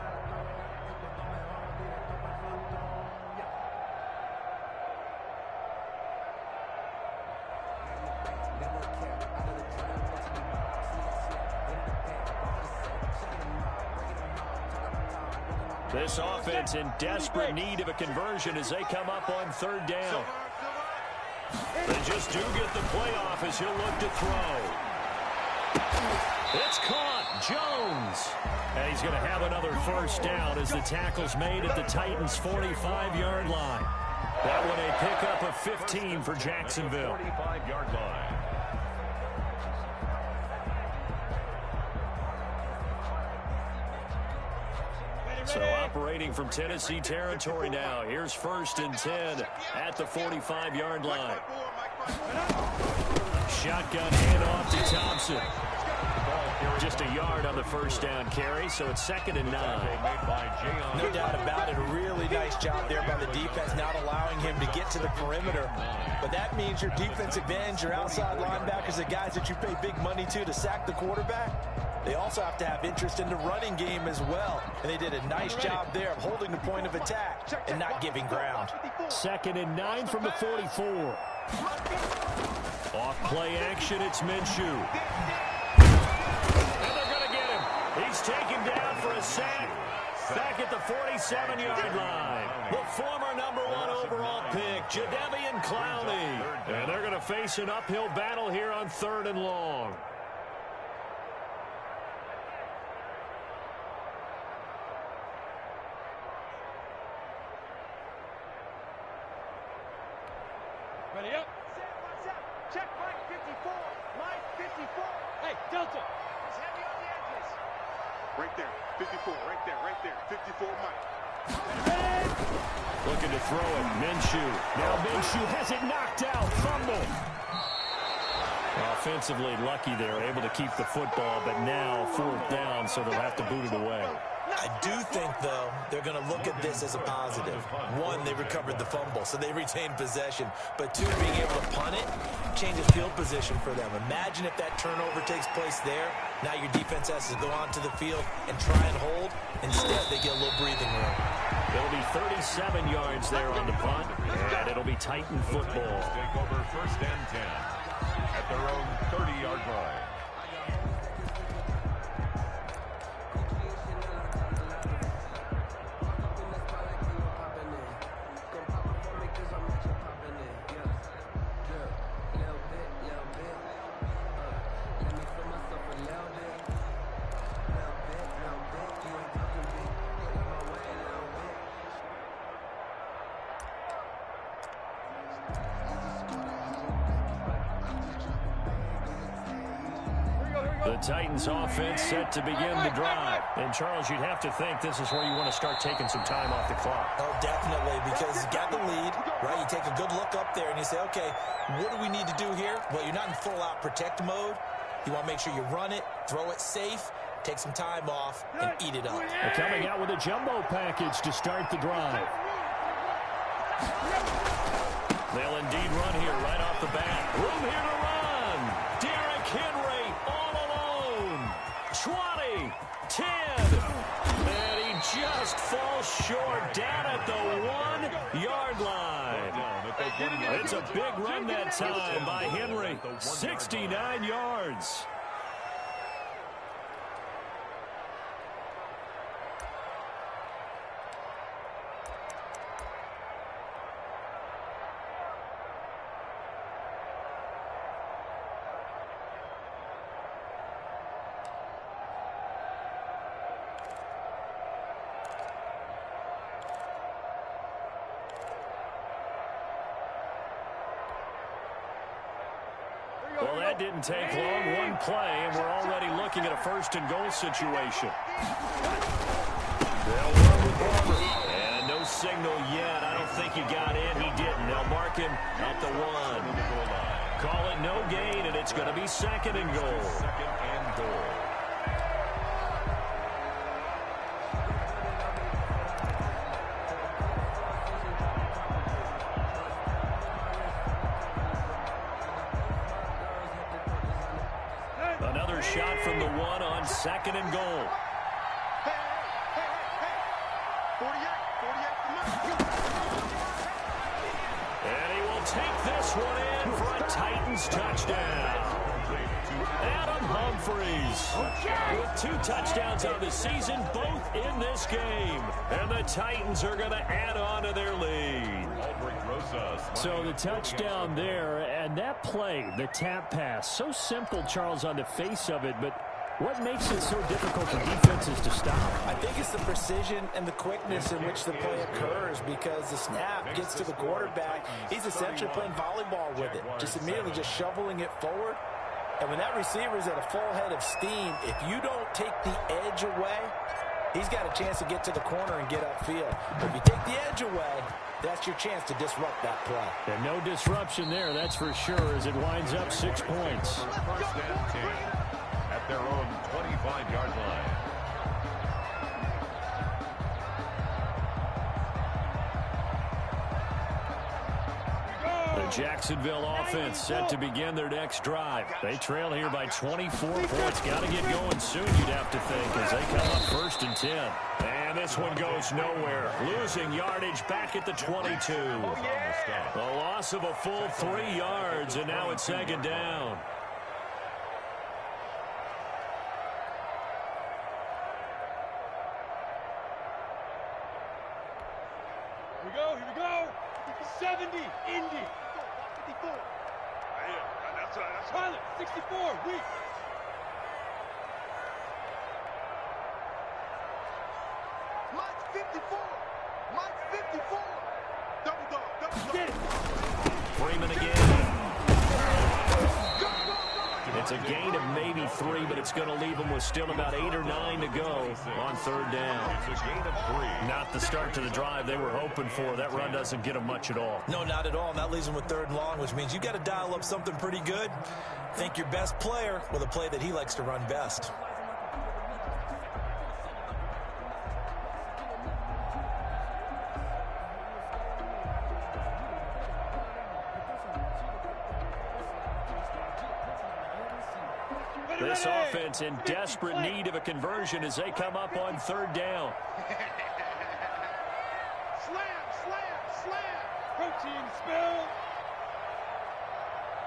This offense in desperate need of a conversion as they come up on 3rd down. They just do get the playoff as he'll look to throw. It's caught. Jones. And he's going to have another 1st down as the tackle's made at the Titans' 45-yard line. That one a pickup of 15 for Jacksonville. 45-yard line. So operating from Tennessee territory now. Here's 1st and 10 at the 45-yard line. Shotgun handoff to Thompson. Just a yard on the 1st down carry, so it's 2nd and 9. No doubt about it. A really nice job there by the defense, not allowing him to get to the perimeter. But that means your defensive ends, your outside linebackers, the guys that you pay big money to sack the quarterback, they also have to have interest in the running game as well. And they did a nice job there of holding the point of attack and not giving ground. 2nd and 9 from the 44. Off play action, it's Minshew. And they're going to get him. He's taken down for a sack. Back at the 47-yard line. The former #1 overall pick, Jadeveon Clowney. And they're going to face an uphill battle here on 3rd and long. Ready up. Check Mike 54. Mike 54. Hey, Delta. He's heavy on the edges. Right there. 54. Right there. Right there. 54 Mike. Looking to throw it. Minshew. Now Minshew has it knocked out. Fumble. Offensively lucky they're able to keep the football, but now 4th down, so they'll have to boot it away. I do think, though, they're going to look at this as a positive. 1, they recovered the fumble, so they retained possession. But 2, being able to punt it changes field position for them. Imagine if that turnover takes place there. Now your defense has to go onto the field and try and hold. Instead, they get a little breathing room. It'll be 37 yards there on the punt, and it'll be Titan football. Take over 1st and 10 at their own 30-yard line. The Titans offense set to begin the drive. And, Charles, you'd have to think this is where you want to start taking some time off the clock. Oh, definitely, because you got the lead, right? You take a good look up there and you say, okay, what do we need to do here? Well, you're not in full-out protect mode. You want to make sure you run it, throw it safe, take some time off, and eat it up. They're coming out with a jumbo package to start the drive. They'll indeed run here right off the bat. Room here to run. Derrick Henry all alone. 20, 10, and he just falls short down at the 1-yard line. It's a big run that time by Henry. 69 yards. Well, that didn't take long. One play, and we're already looking at a first-and-goal situation. They'll run with Barber. And no signal yet. I don't think he got in. He didn't. They'll mark him at the 1. Call it no gain, and it's going to be second and goal. Second and goal. Another shot from the 1 on second and goal. Hey, 48, 48. And he will take this one in for a Titans touchdown. Adam Humphries with 2 touchdowns on the season, both in this game. And the Titans are going to add on to their lead. So the touchdown there, and that play, the tap pass, so simple, Charles, on the face of it, but what makes it so difficult for defenses to stop? I think it's the precision and the quickness in which the play occurs, because the snap gets to the quarterback. He's essentially playing volleyball with it, just immediately just shoveling it forward. And when that receiver is at a full head of steam, if you don't take the edge away, he's got a chance to get to the corner and get upfield. But if you take the edge away, that's your chance to disrupt that play. And no disruption there, that's for sure, as it winds up 6 points. First and 10 at their own 25-yard line. The Jacksonville offense set to begin their next drive. They trail here by 24 points. Got to get going soon, you'd have to think, as they come up first and 10. And this one goes nowhere. Losing yardage back at the 22. A loss of a full 3 yards, and now it's second down. Here we go. 70, Indy. 54. That's right. Pilot, 64, weak. Mike's 54. Mike's 54. Double dog. Get it. Freeman again. It's a gain of maybe 3, but it's going to leave them with still about 8 or 9 to go on third down. It's a gain of 3. Not the start to the drive they were hoping for. That run doesn't get them much at all. No, not at all. And that leaves them with third and long, which means you got to dial up something pretty good. Think your best player with a play that he likes to run best. This offense in desperate need of a conversion as they come up on third down. Slam. Protein spill.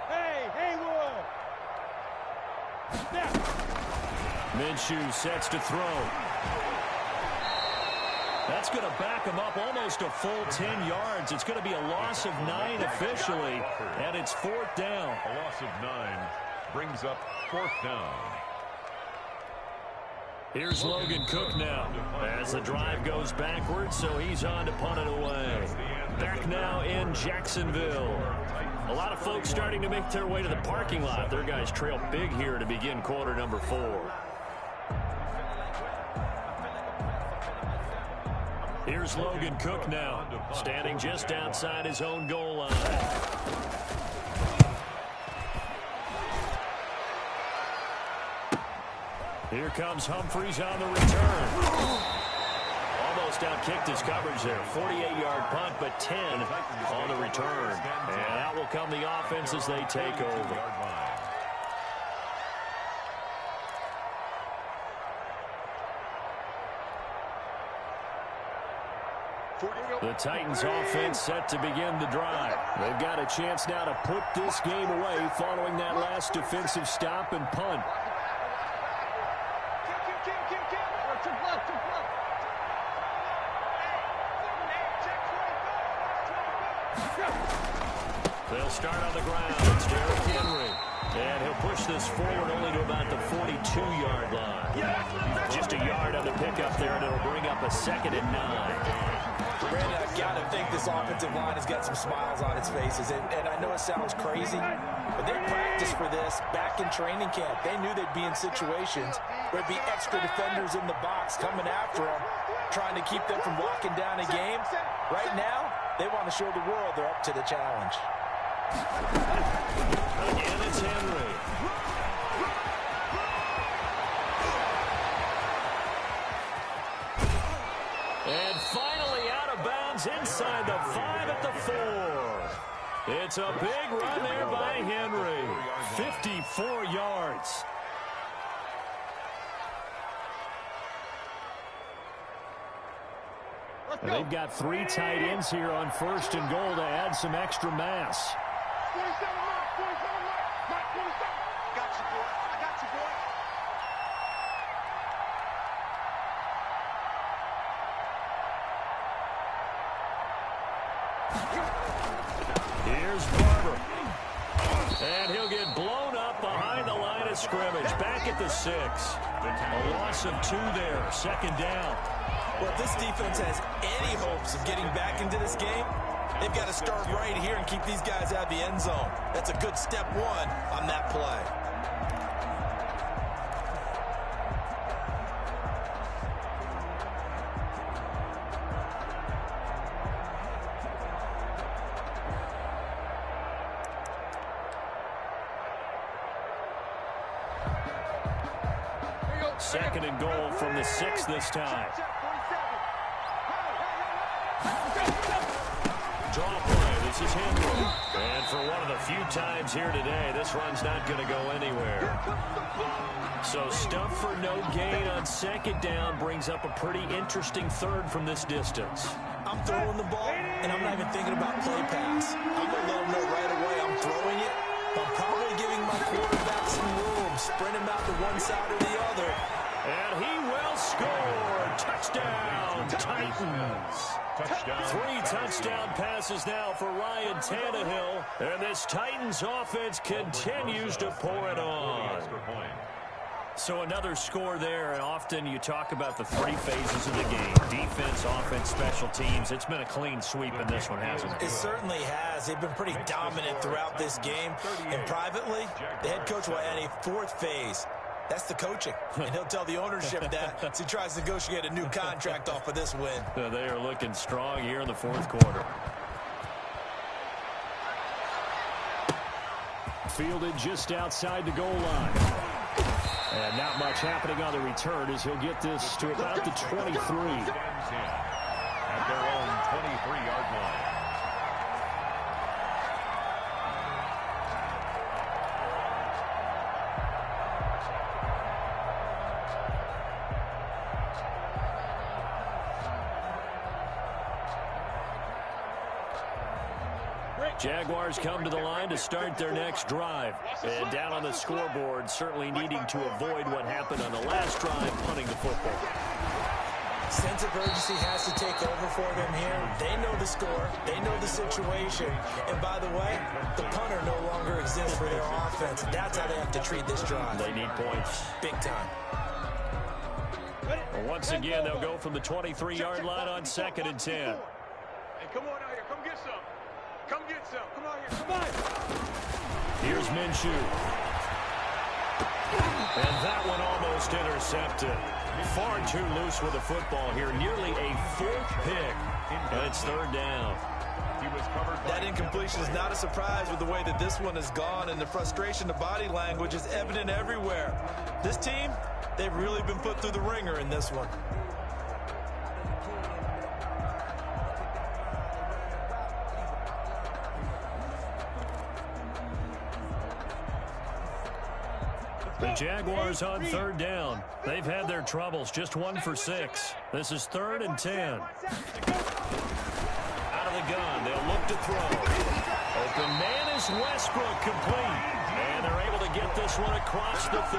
Hey, Haywood. Snap. Minshew sets to throw. That's going to back him up almost a full 10 yards. It's going to be a loss of 9 officially, and it's fourth down. A loss of 9 brings up fourth down. Here's Logan Cook now as the drive goes backwards, so he's on to punt it away. Back now in Jacksonville. A lot of folks starting to make their way to the parking lot. Their guys trail big here to begin quarter number 4. Here's Logan Cook now, standing just outside his own goal line. Here comes Humphries on the return. Almost outkicked his coverage there. 48-yard punt, but 10 on the return. And out will come the offense as they take over. The Titans offense set to begin the drive. They've got a chance now to put this game away following that last defensive stop and punt. They'll start on the ground. It's Derrick Henry. And he'll push this forward only to about the 42-yard line. Just a yard on the pickup there, and it'll bring up a 2nd and 9. Brandon, I've got to think this offensive line has got some smiles on its faces. And I know it sounds crazy, but they practiced for this back in training camp. They knew they'd be in situations where there'd be extra defenders in the box coming after them, trying to keep them from locking down a game. Right now, they want to show the world they're up to the challenge. Again, it's Henry. And finally out of bounds inside the 5 at the 4. It's a big run there by Henry. 54 yards. And they've got 3 tight ends here on 1st and goal to add some extra mass. 27 Mark, 27. Got you, boy. I got you, boy. Here's Barber. And he'll get blown up behind the line of scrimmage. Back at the 6. A loss of 2 there. 2nd down. Well, if this defense has any hopes of getting back into this game, they've got to start right here and keep these guys out of the end zone. That's a good step 1 on that play. Second and goal from the 6 this time. Draw play. This is Henry. And for one of the few times here today, this run's not going to go anywhere. So stuff for no gain on 2nd down brings up a pretty interesting 3rd from this distance. I'm throwing the ball, and I'm not even thinking about play pass. I'm going to let them know right away I'm throwing it. I'm probably giving my quarterback some room, spread him out to one side or the other. And he will score. Touchdown, Titans. Touchdown. 3 touchdown passes now for Ryan Tannehill. And this Titans offense continues to pour it on. So another score there, and often you talk about the 3 phases of the game. Defense, offense, special teams. It's been a clean sweep in this one, hasn't it? It certainly has. They've been pretty dominant throughout this game. And privately, the head coach will add a 4th phase. That's the coaching. And he'll tell the ownership that as he tries to negotiate a new contract off of this win. They are looking strong here in the 4th quarter. Fielded just outside the goal line. And not much happening on the return as he'll get this to about the 23. At their own 23-yard line. Jaguars come to the line to start their next drive. And down on the scoreboard, certainly needing to avoid what happened on the last drive, punting the football. Sense of urgency has to take over for them here. They know the score. They know the situation. And by the way, the punter no longer exists for their offense. That's how they have to treat this drive. They need points. Big time. Well, once again, they'll go from the 23-yard line on 2nd and 10. Hey, come on out here. Come get some. Come get some. Come out here. Come on. Here's Minshew. And that one almost intercepted. Far too loose with the football here. Nearly a 4th pick. And it's 3rd down. That incompletion is not a surprise with the way that this one has gone, and the frustration, the body language is evident everywhere. This team, they've really been put through the ringer in this one. The Jaguars on 3rd down. They've had their troubles, just 1 for 6. This is 3rd and 10. Out of the gun, they'll look to throw. Open man is Westbrook, complete. And they're able to get this one across the 35.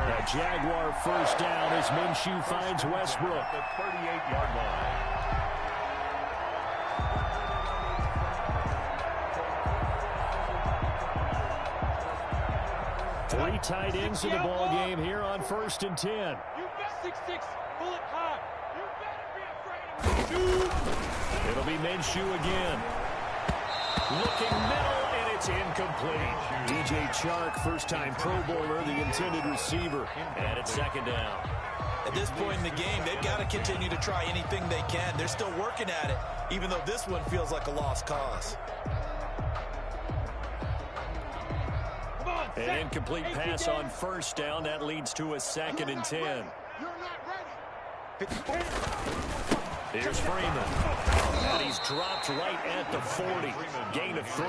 A Jaguar first down as Minshew finds Westbrook. The 38-yard line. Three tight ends in the ball game here on 1st and 10. 6'6", bullet high. You better be afraid of me. It'll be Minshew again. Looking middle, and it's incomplete. DJ Chark, first-time Pro Bowler, the intended receiver. And it's second down. At this point in the game, they've got to continue to try anything they can. They're still working at it, even though this one feels like a lost cause. An incomplete pass on first down. That leads to a 2nd and 10. You're not ready. Here's Freeman. And he's dropped right at the 40. Gain of 3.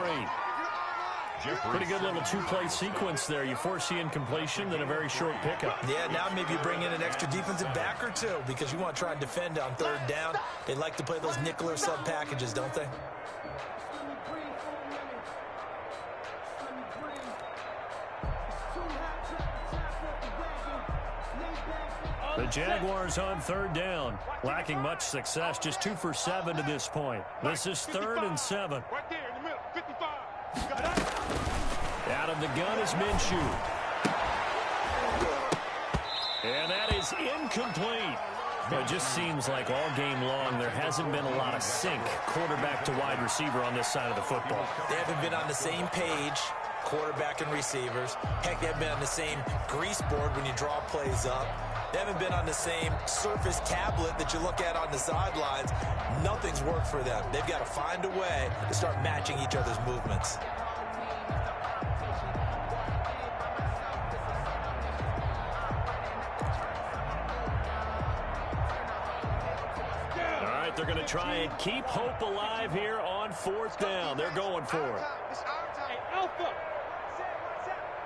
Pretty good little two-play sequence there. You force the incompletion, then a very short pickup. Yeah, now maybe you bring in an extra defensive back or two because you want to try and defend on 3rd down. They like to play those nickel or sub packages, don't they? The Jaguars on 3rd down. Lacking much success, just 2 for 7 to this point. This is 3rd and 7. Right there in the middle, 55. You got it? Out of the gun is Minshew. And that is incomplete. It just seems like all game long there hasn't been a lot of sync quarterback to wide receiver on this side of the football. They haven't been on the same page, quarterback and receivers. Heck, they haven't been on the same grease board when you draw plays up. They haven't been on the same Surface tablet that you look at on the sidelines. Nothing's worked for them. They've got to find a way to start matching each other's movements. All right, they're going to try and keep hope alive here on 4th down. They're going for it. It's our time. Hey, Alpha.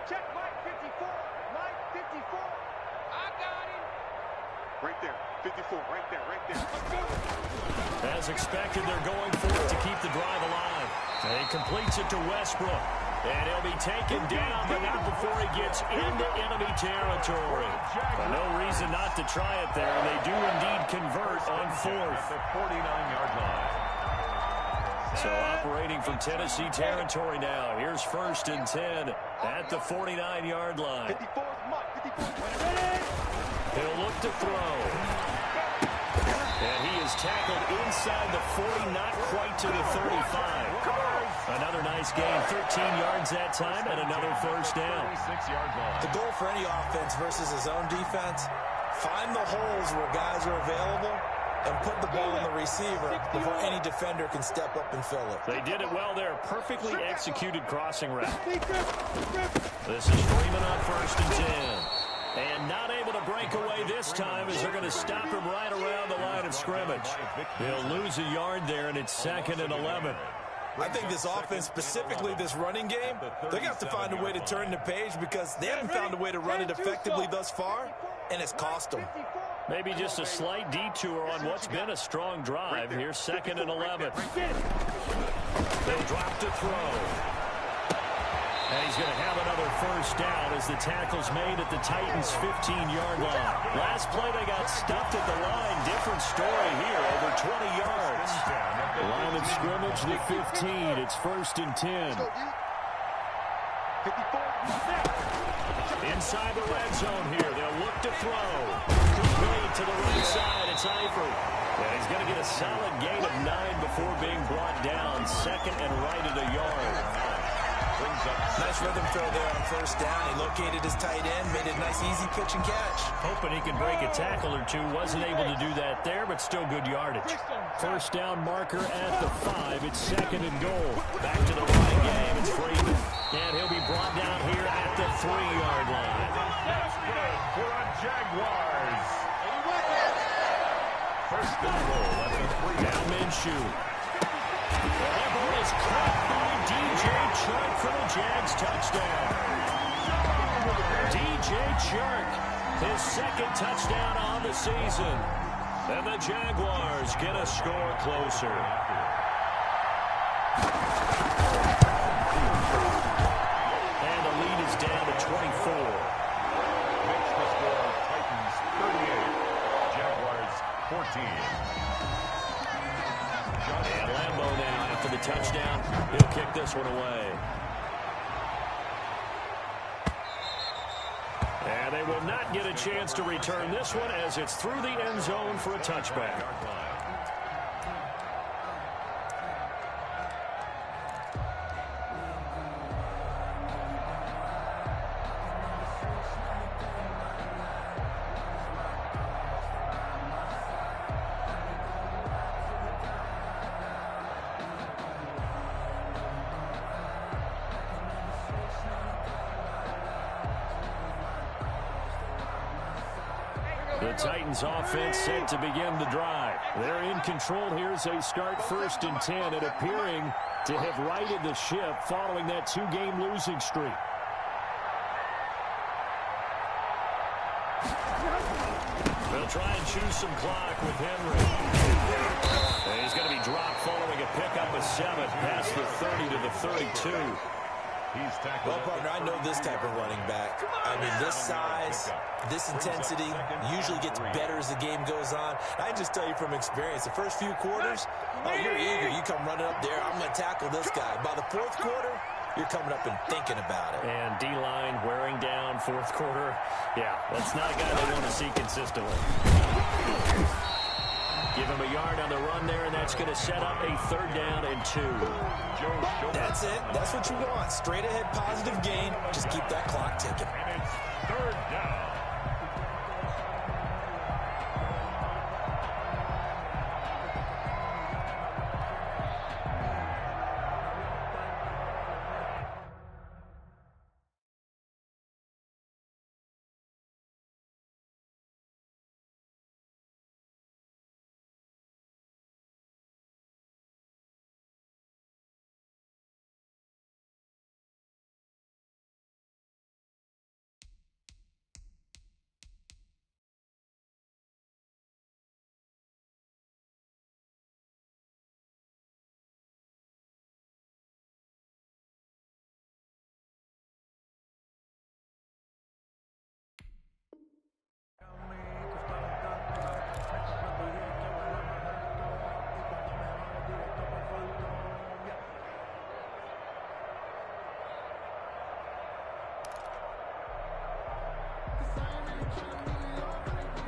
Check Mike 54. Mike 54. I got him. Right there, 54, right there, right there. Let's go. As expected, they're going for it to keep the drive alive. And he completes it to Westbrook. And he'll be taken down, but not before he gets into enemy territory. But no reason not to try it there, and they do indeed convert on 4th. The 49-yard line. So operating from Tennessee territory now. Here's 1st and 10 at the 49-yard line. 54 is Mike, 54. He'll look to throw. And he is tackled inside the 40, not quite to the 35. Another nice gain, 13 yards that time, and another 1st down. 36-yard line. The goal for any offense versus his own defense, find the holes where guys are available and put the ball on the receiver before any defender can step up and fill it. They did it well there. Perfectly executed crossing route. This is Freeman on 1st and 10. And not able to break away this time as they're going to stop him right around the line of scrimmage. They'll lose a yard there, and it's 2nd and 11. I think this offense, specifically this running game, they're going to have to find a way to turn the page because they haven't found a way to run it effectively thus far, and it's cost them. Maybe just a slight detour on what's been a strong drive. Here's 2nd and 11. They'll drop to throw. And he's going to have another 1st down as the tackle's made at the Titans' 15-yard line. Last play, they got stuffed at the line. Different story here, over 20 yards. Line of scrimmage, the 15. It's 1st and 10. Inside the red zone here. They'll look to throw. Complete to the right side. It's Eifert. And he's going to get a solid gain of 9 before being brought down. 2nd and right at a yard. Nice rhythm throw there on 1st down. He located his tight end, made a nice easy pitch and catch. Hoping he could break a tackle or two. Wasn't able to do that there, but still good yardage. 1st down marker at the 5. It's 2nd and goal. Back to the running game. It's Freeman. And he'll be brought down here at the 3-yard line. That's good for a Jaguars. 1st and goal at the 3. Now Minshew. That ball is caught by DJ Chark for the Jags touchdown. DJ Chark, his 2nd touchdown on the season. And the Jaguars get a score closer. And the lead is down to 24. Makes the score Titans 38, Jaguars 14. And Lambeau now after the touchdown. He'll kick this one away. And they will not get a chance to return this one as it's through the end zone for a touchback. The Titans offense set to begin the drive. They're in control here as they start 1st and 10 and appearing to have righted the ship following that 2-game losing streak. They'll try and choose some clock with Henry. And he's going to be dropped following a pickup of 7 past the 30 to the 32. Well, partner, I know this type of running back. I mean, this size, this intensity usually gets better as the game goes on. I can just tell you from experience, the first few quarters, oh, you're eager. You come running up there, I'm going to tackle this guy. By the 4th quarter, you're coming up and thinking about it. And D-line wearing down 4th quarter. Yeah, that's not a guy they want to see consistently. Give him a yard on the run there, and that's going to set up a 3rd down and 2. That's it. That's what you want. Straight ahead positive gain. Just keep that clock ticking. And it's 3rd down.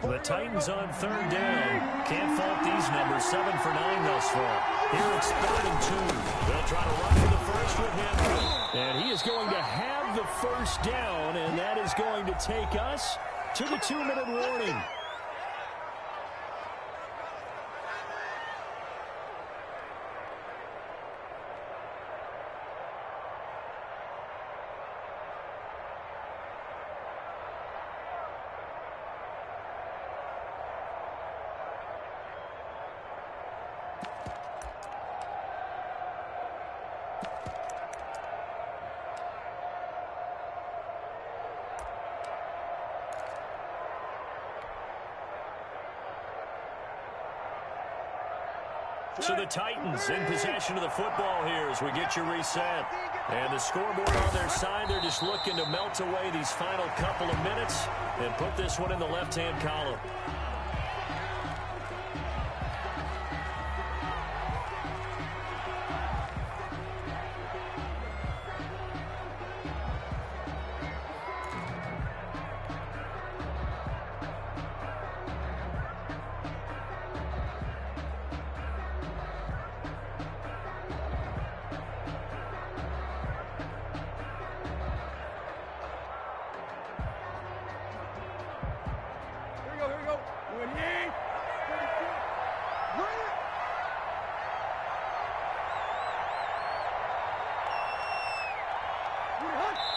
The Titans on 3rd down. Can't fault these numbers. 7 for 9 thus far. Here it's 3rd and 2. They'll try to run for the first with Henry. And he is going to have the first down, and that is going to take us to the 2-minute warning. So the Titans in possession of the football here as we get you reset. And the scoreboard on their side, they're just looking to melt away these final couple of minutes and put this one in the left-hand column.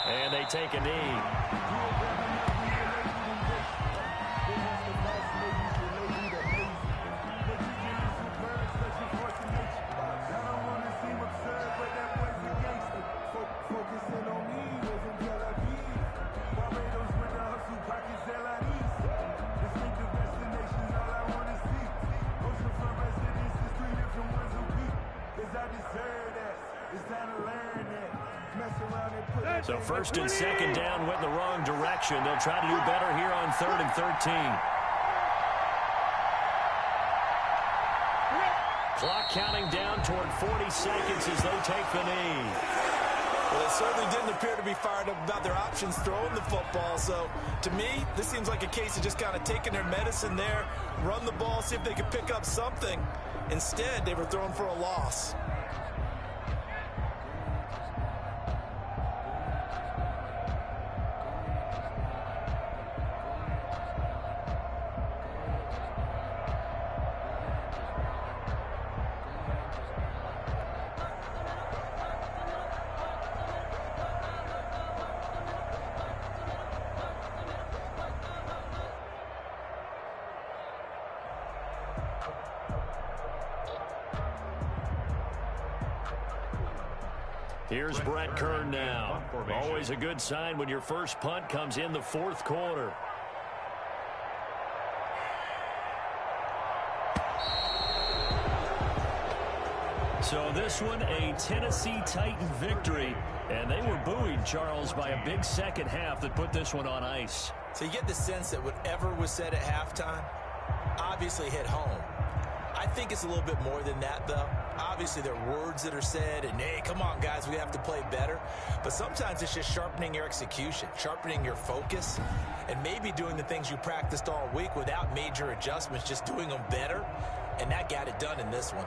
And they take a knee. So 1st and 2nd down went in the wrong direction. They'll try to do better here on 3rd and 13. Clock counting down toward 40 seconds as they take the knee. Well, they certainly didn't appear to be fired up about their options throwing the football. So, to me, this seems like a case of just kind of taking their medicine there, run the ball, see if they could pick up something. Instead, they were throwing for a loss. Here's Brett Kern now. Always a good sign when your first punt comes in the fourth quarter. So this one, a Tennessee Titan victory. And they were buoyed, Charles, by a big second half that put this one on ice. So you get the sense that whatever was said at halftime obviously hit home. I think it's a little bit more than that, though. Obviously, there are words that are said, and, hey, come on, guys, we have to play better. But sometimes it's just sharpening your execution, sharpening your focus, and maybe doing the things you practiced all week without major adjustments, just doing them better, and that got it done in this one.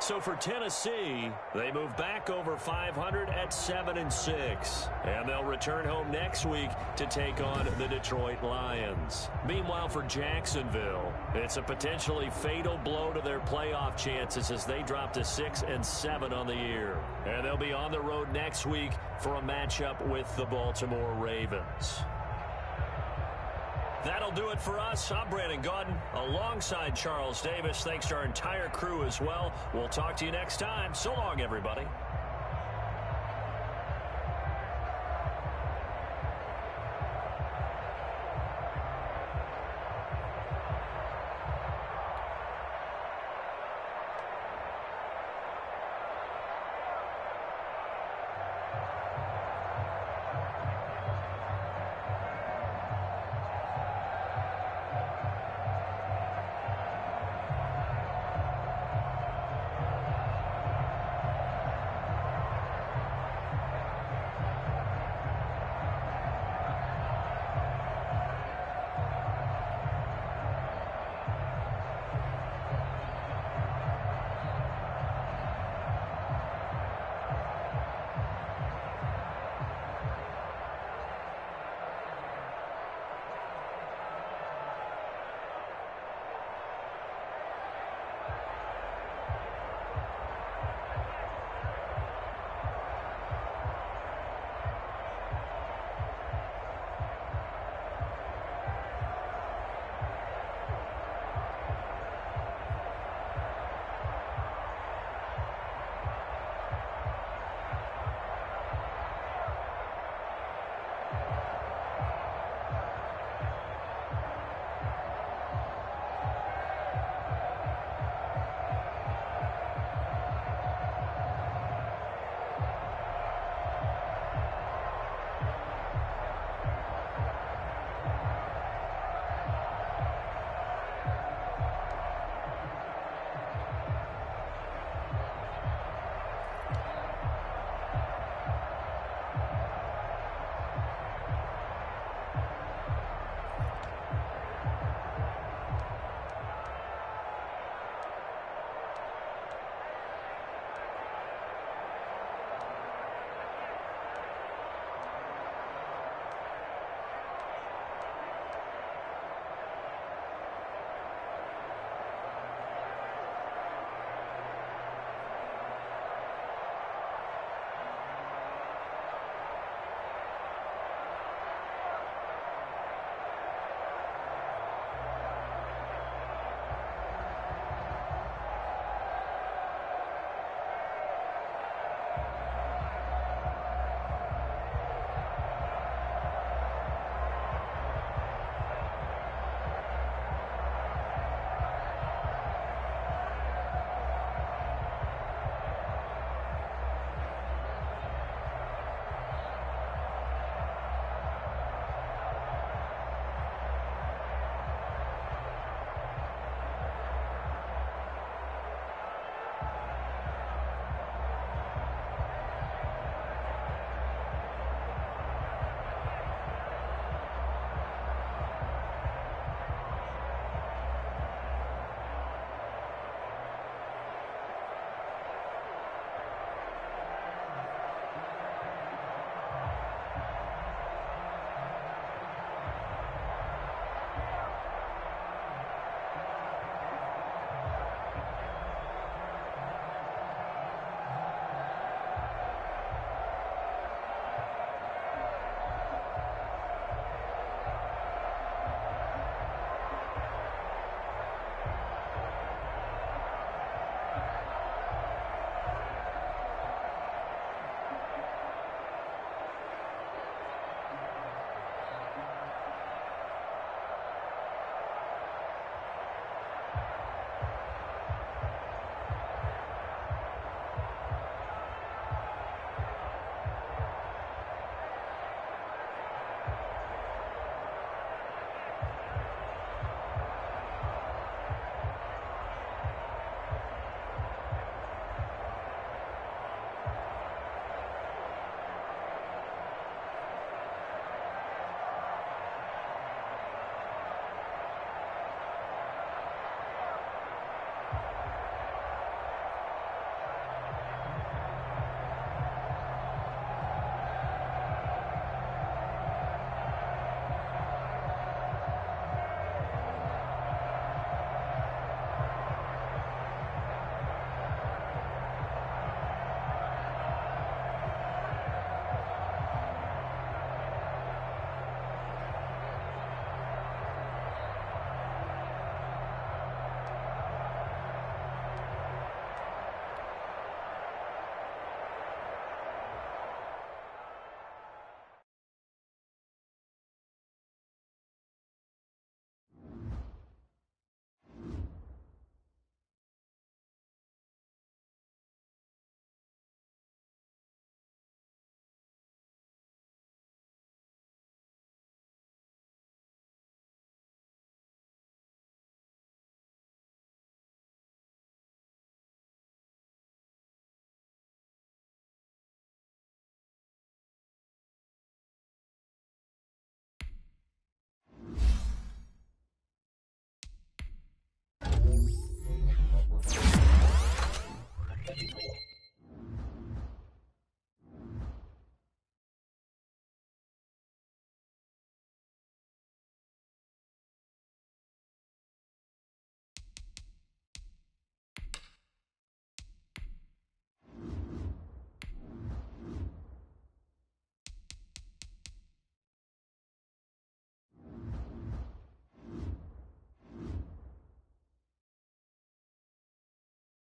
So for Tennessee, they move back over 500 at 7-6. And they'll return home next week to take on the Detroit Lions. Meanwhile, for Jacksonville, it's a potentially fatal blow to their playoff chances as they drop to 6-7 on the year. And they'll be on the road next week for a matchup with the Baltimore Ravens. That'll do it for us. I'm Brandon Gaudin alongside Charles Davis. Thanks to our entire crew as well. We'll talk to you next time. So long, everybody.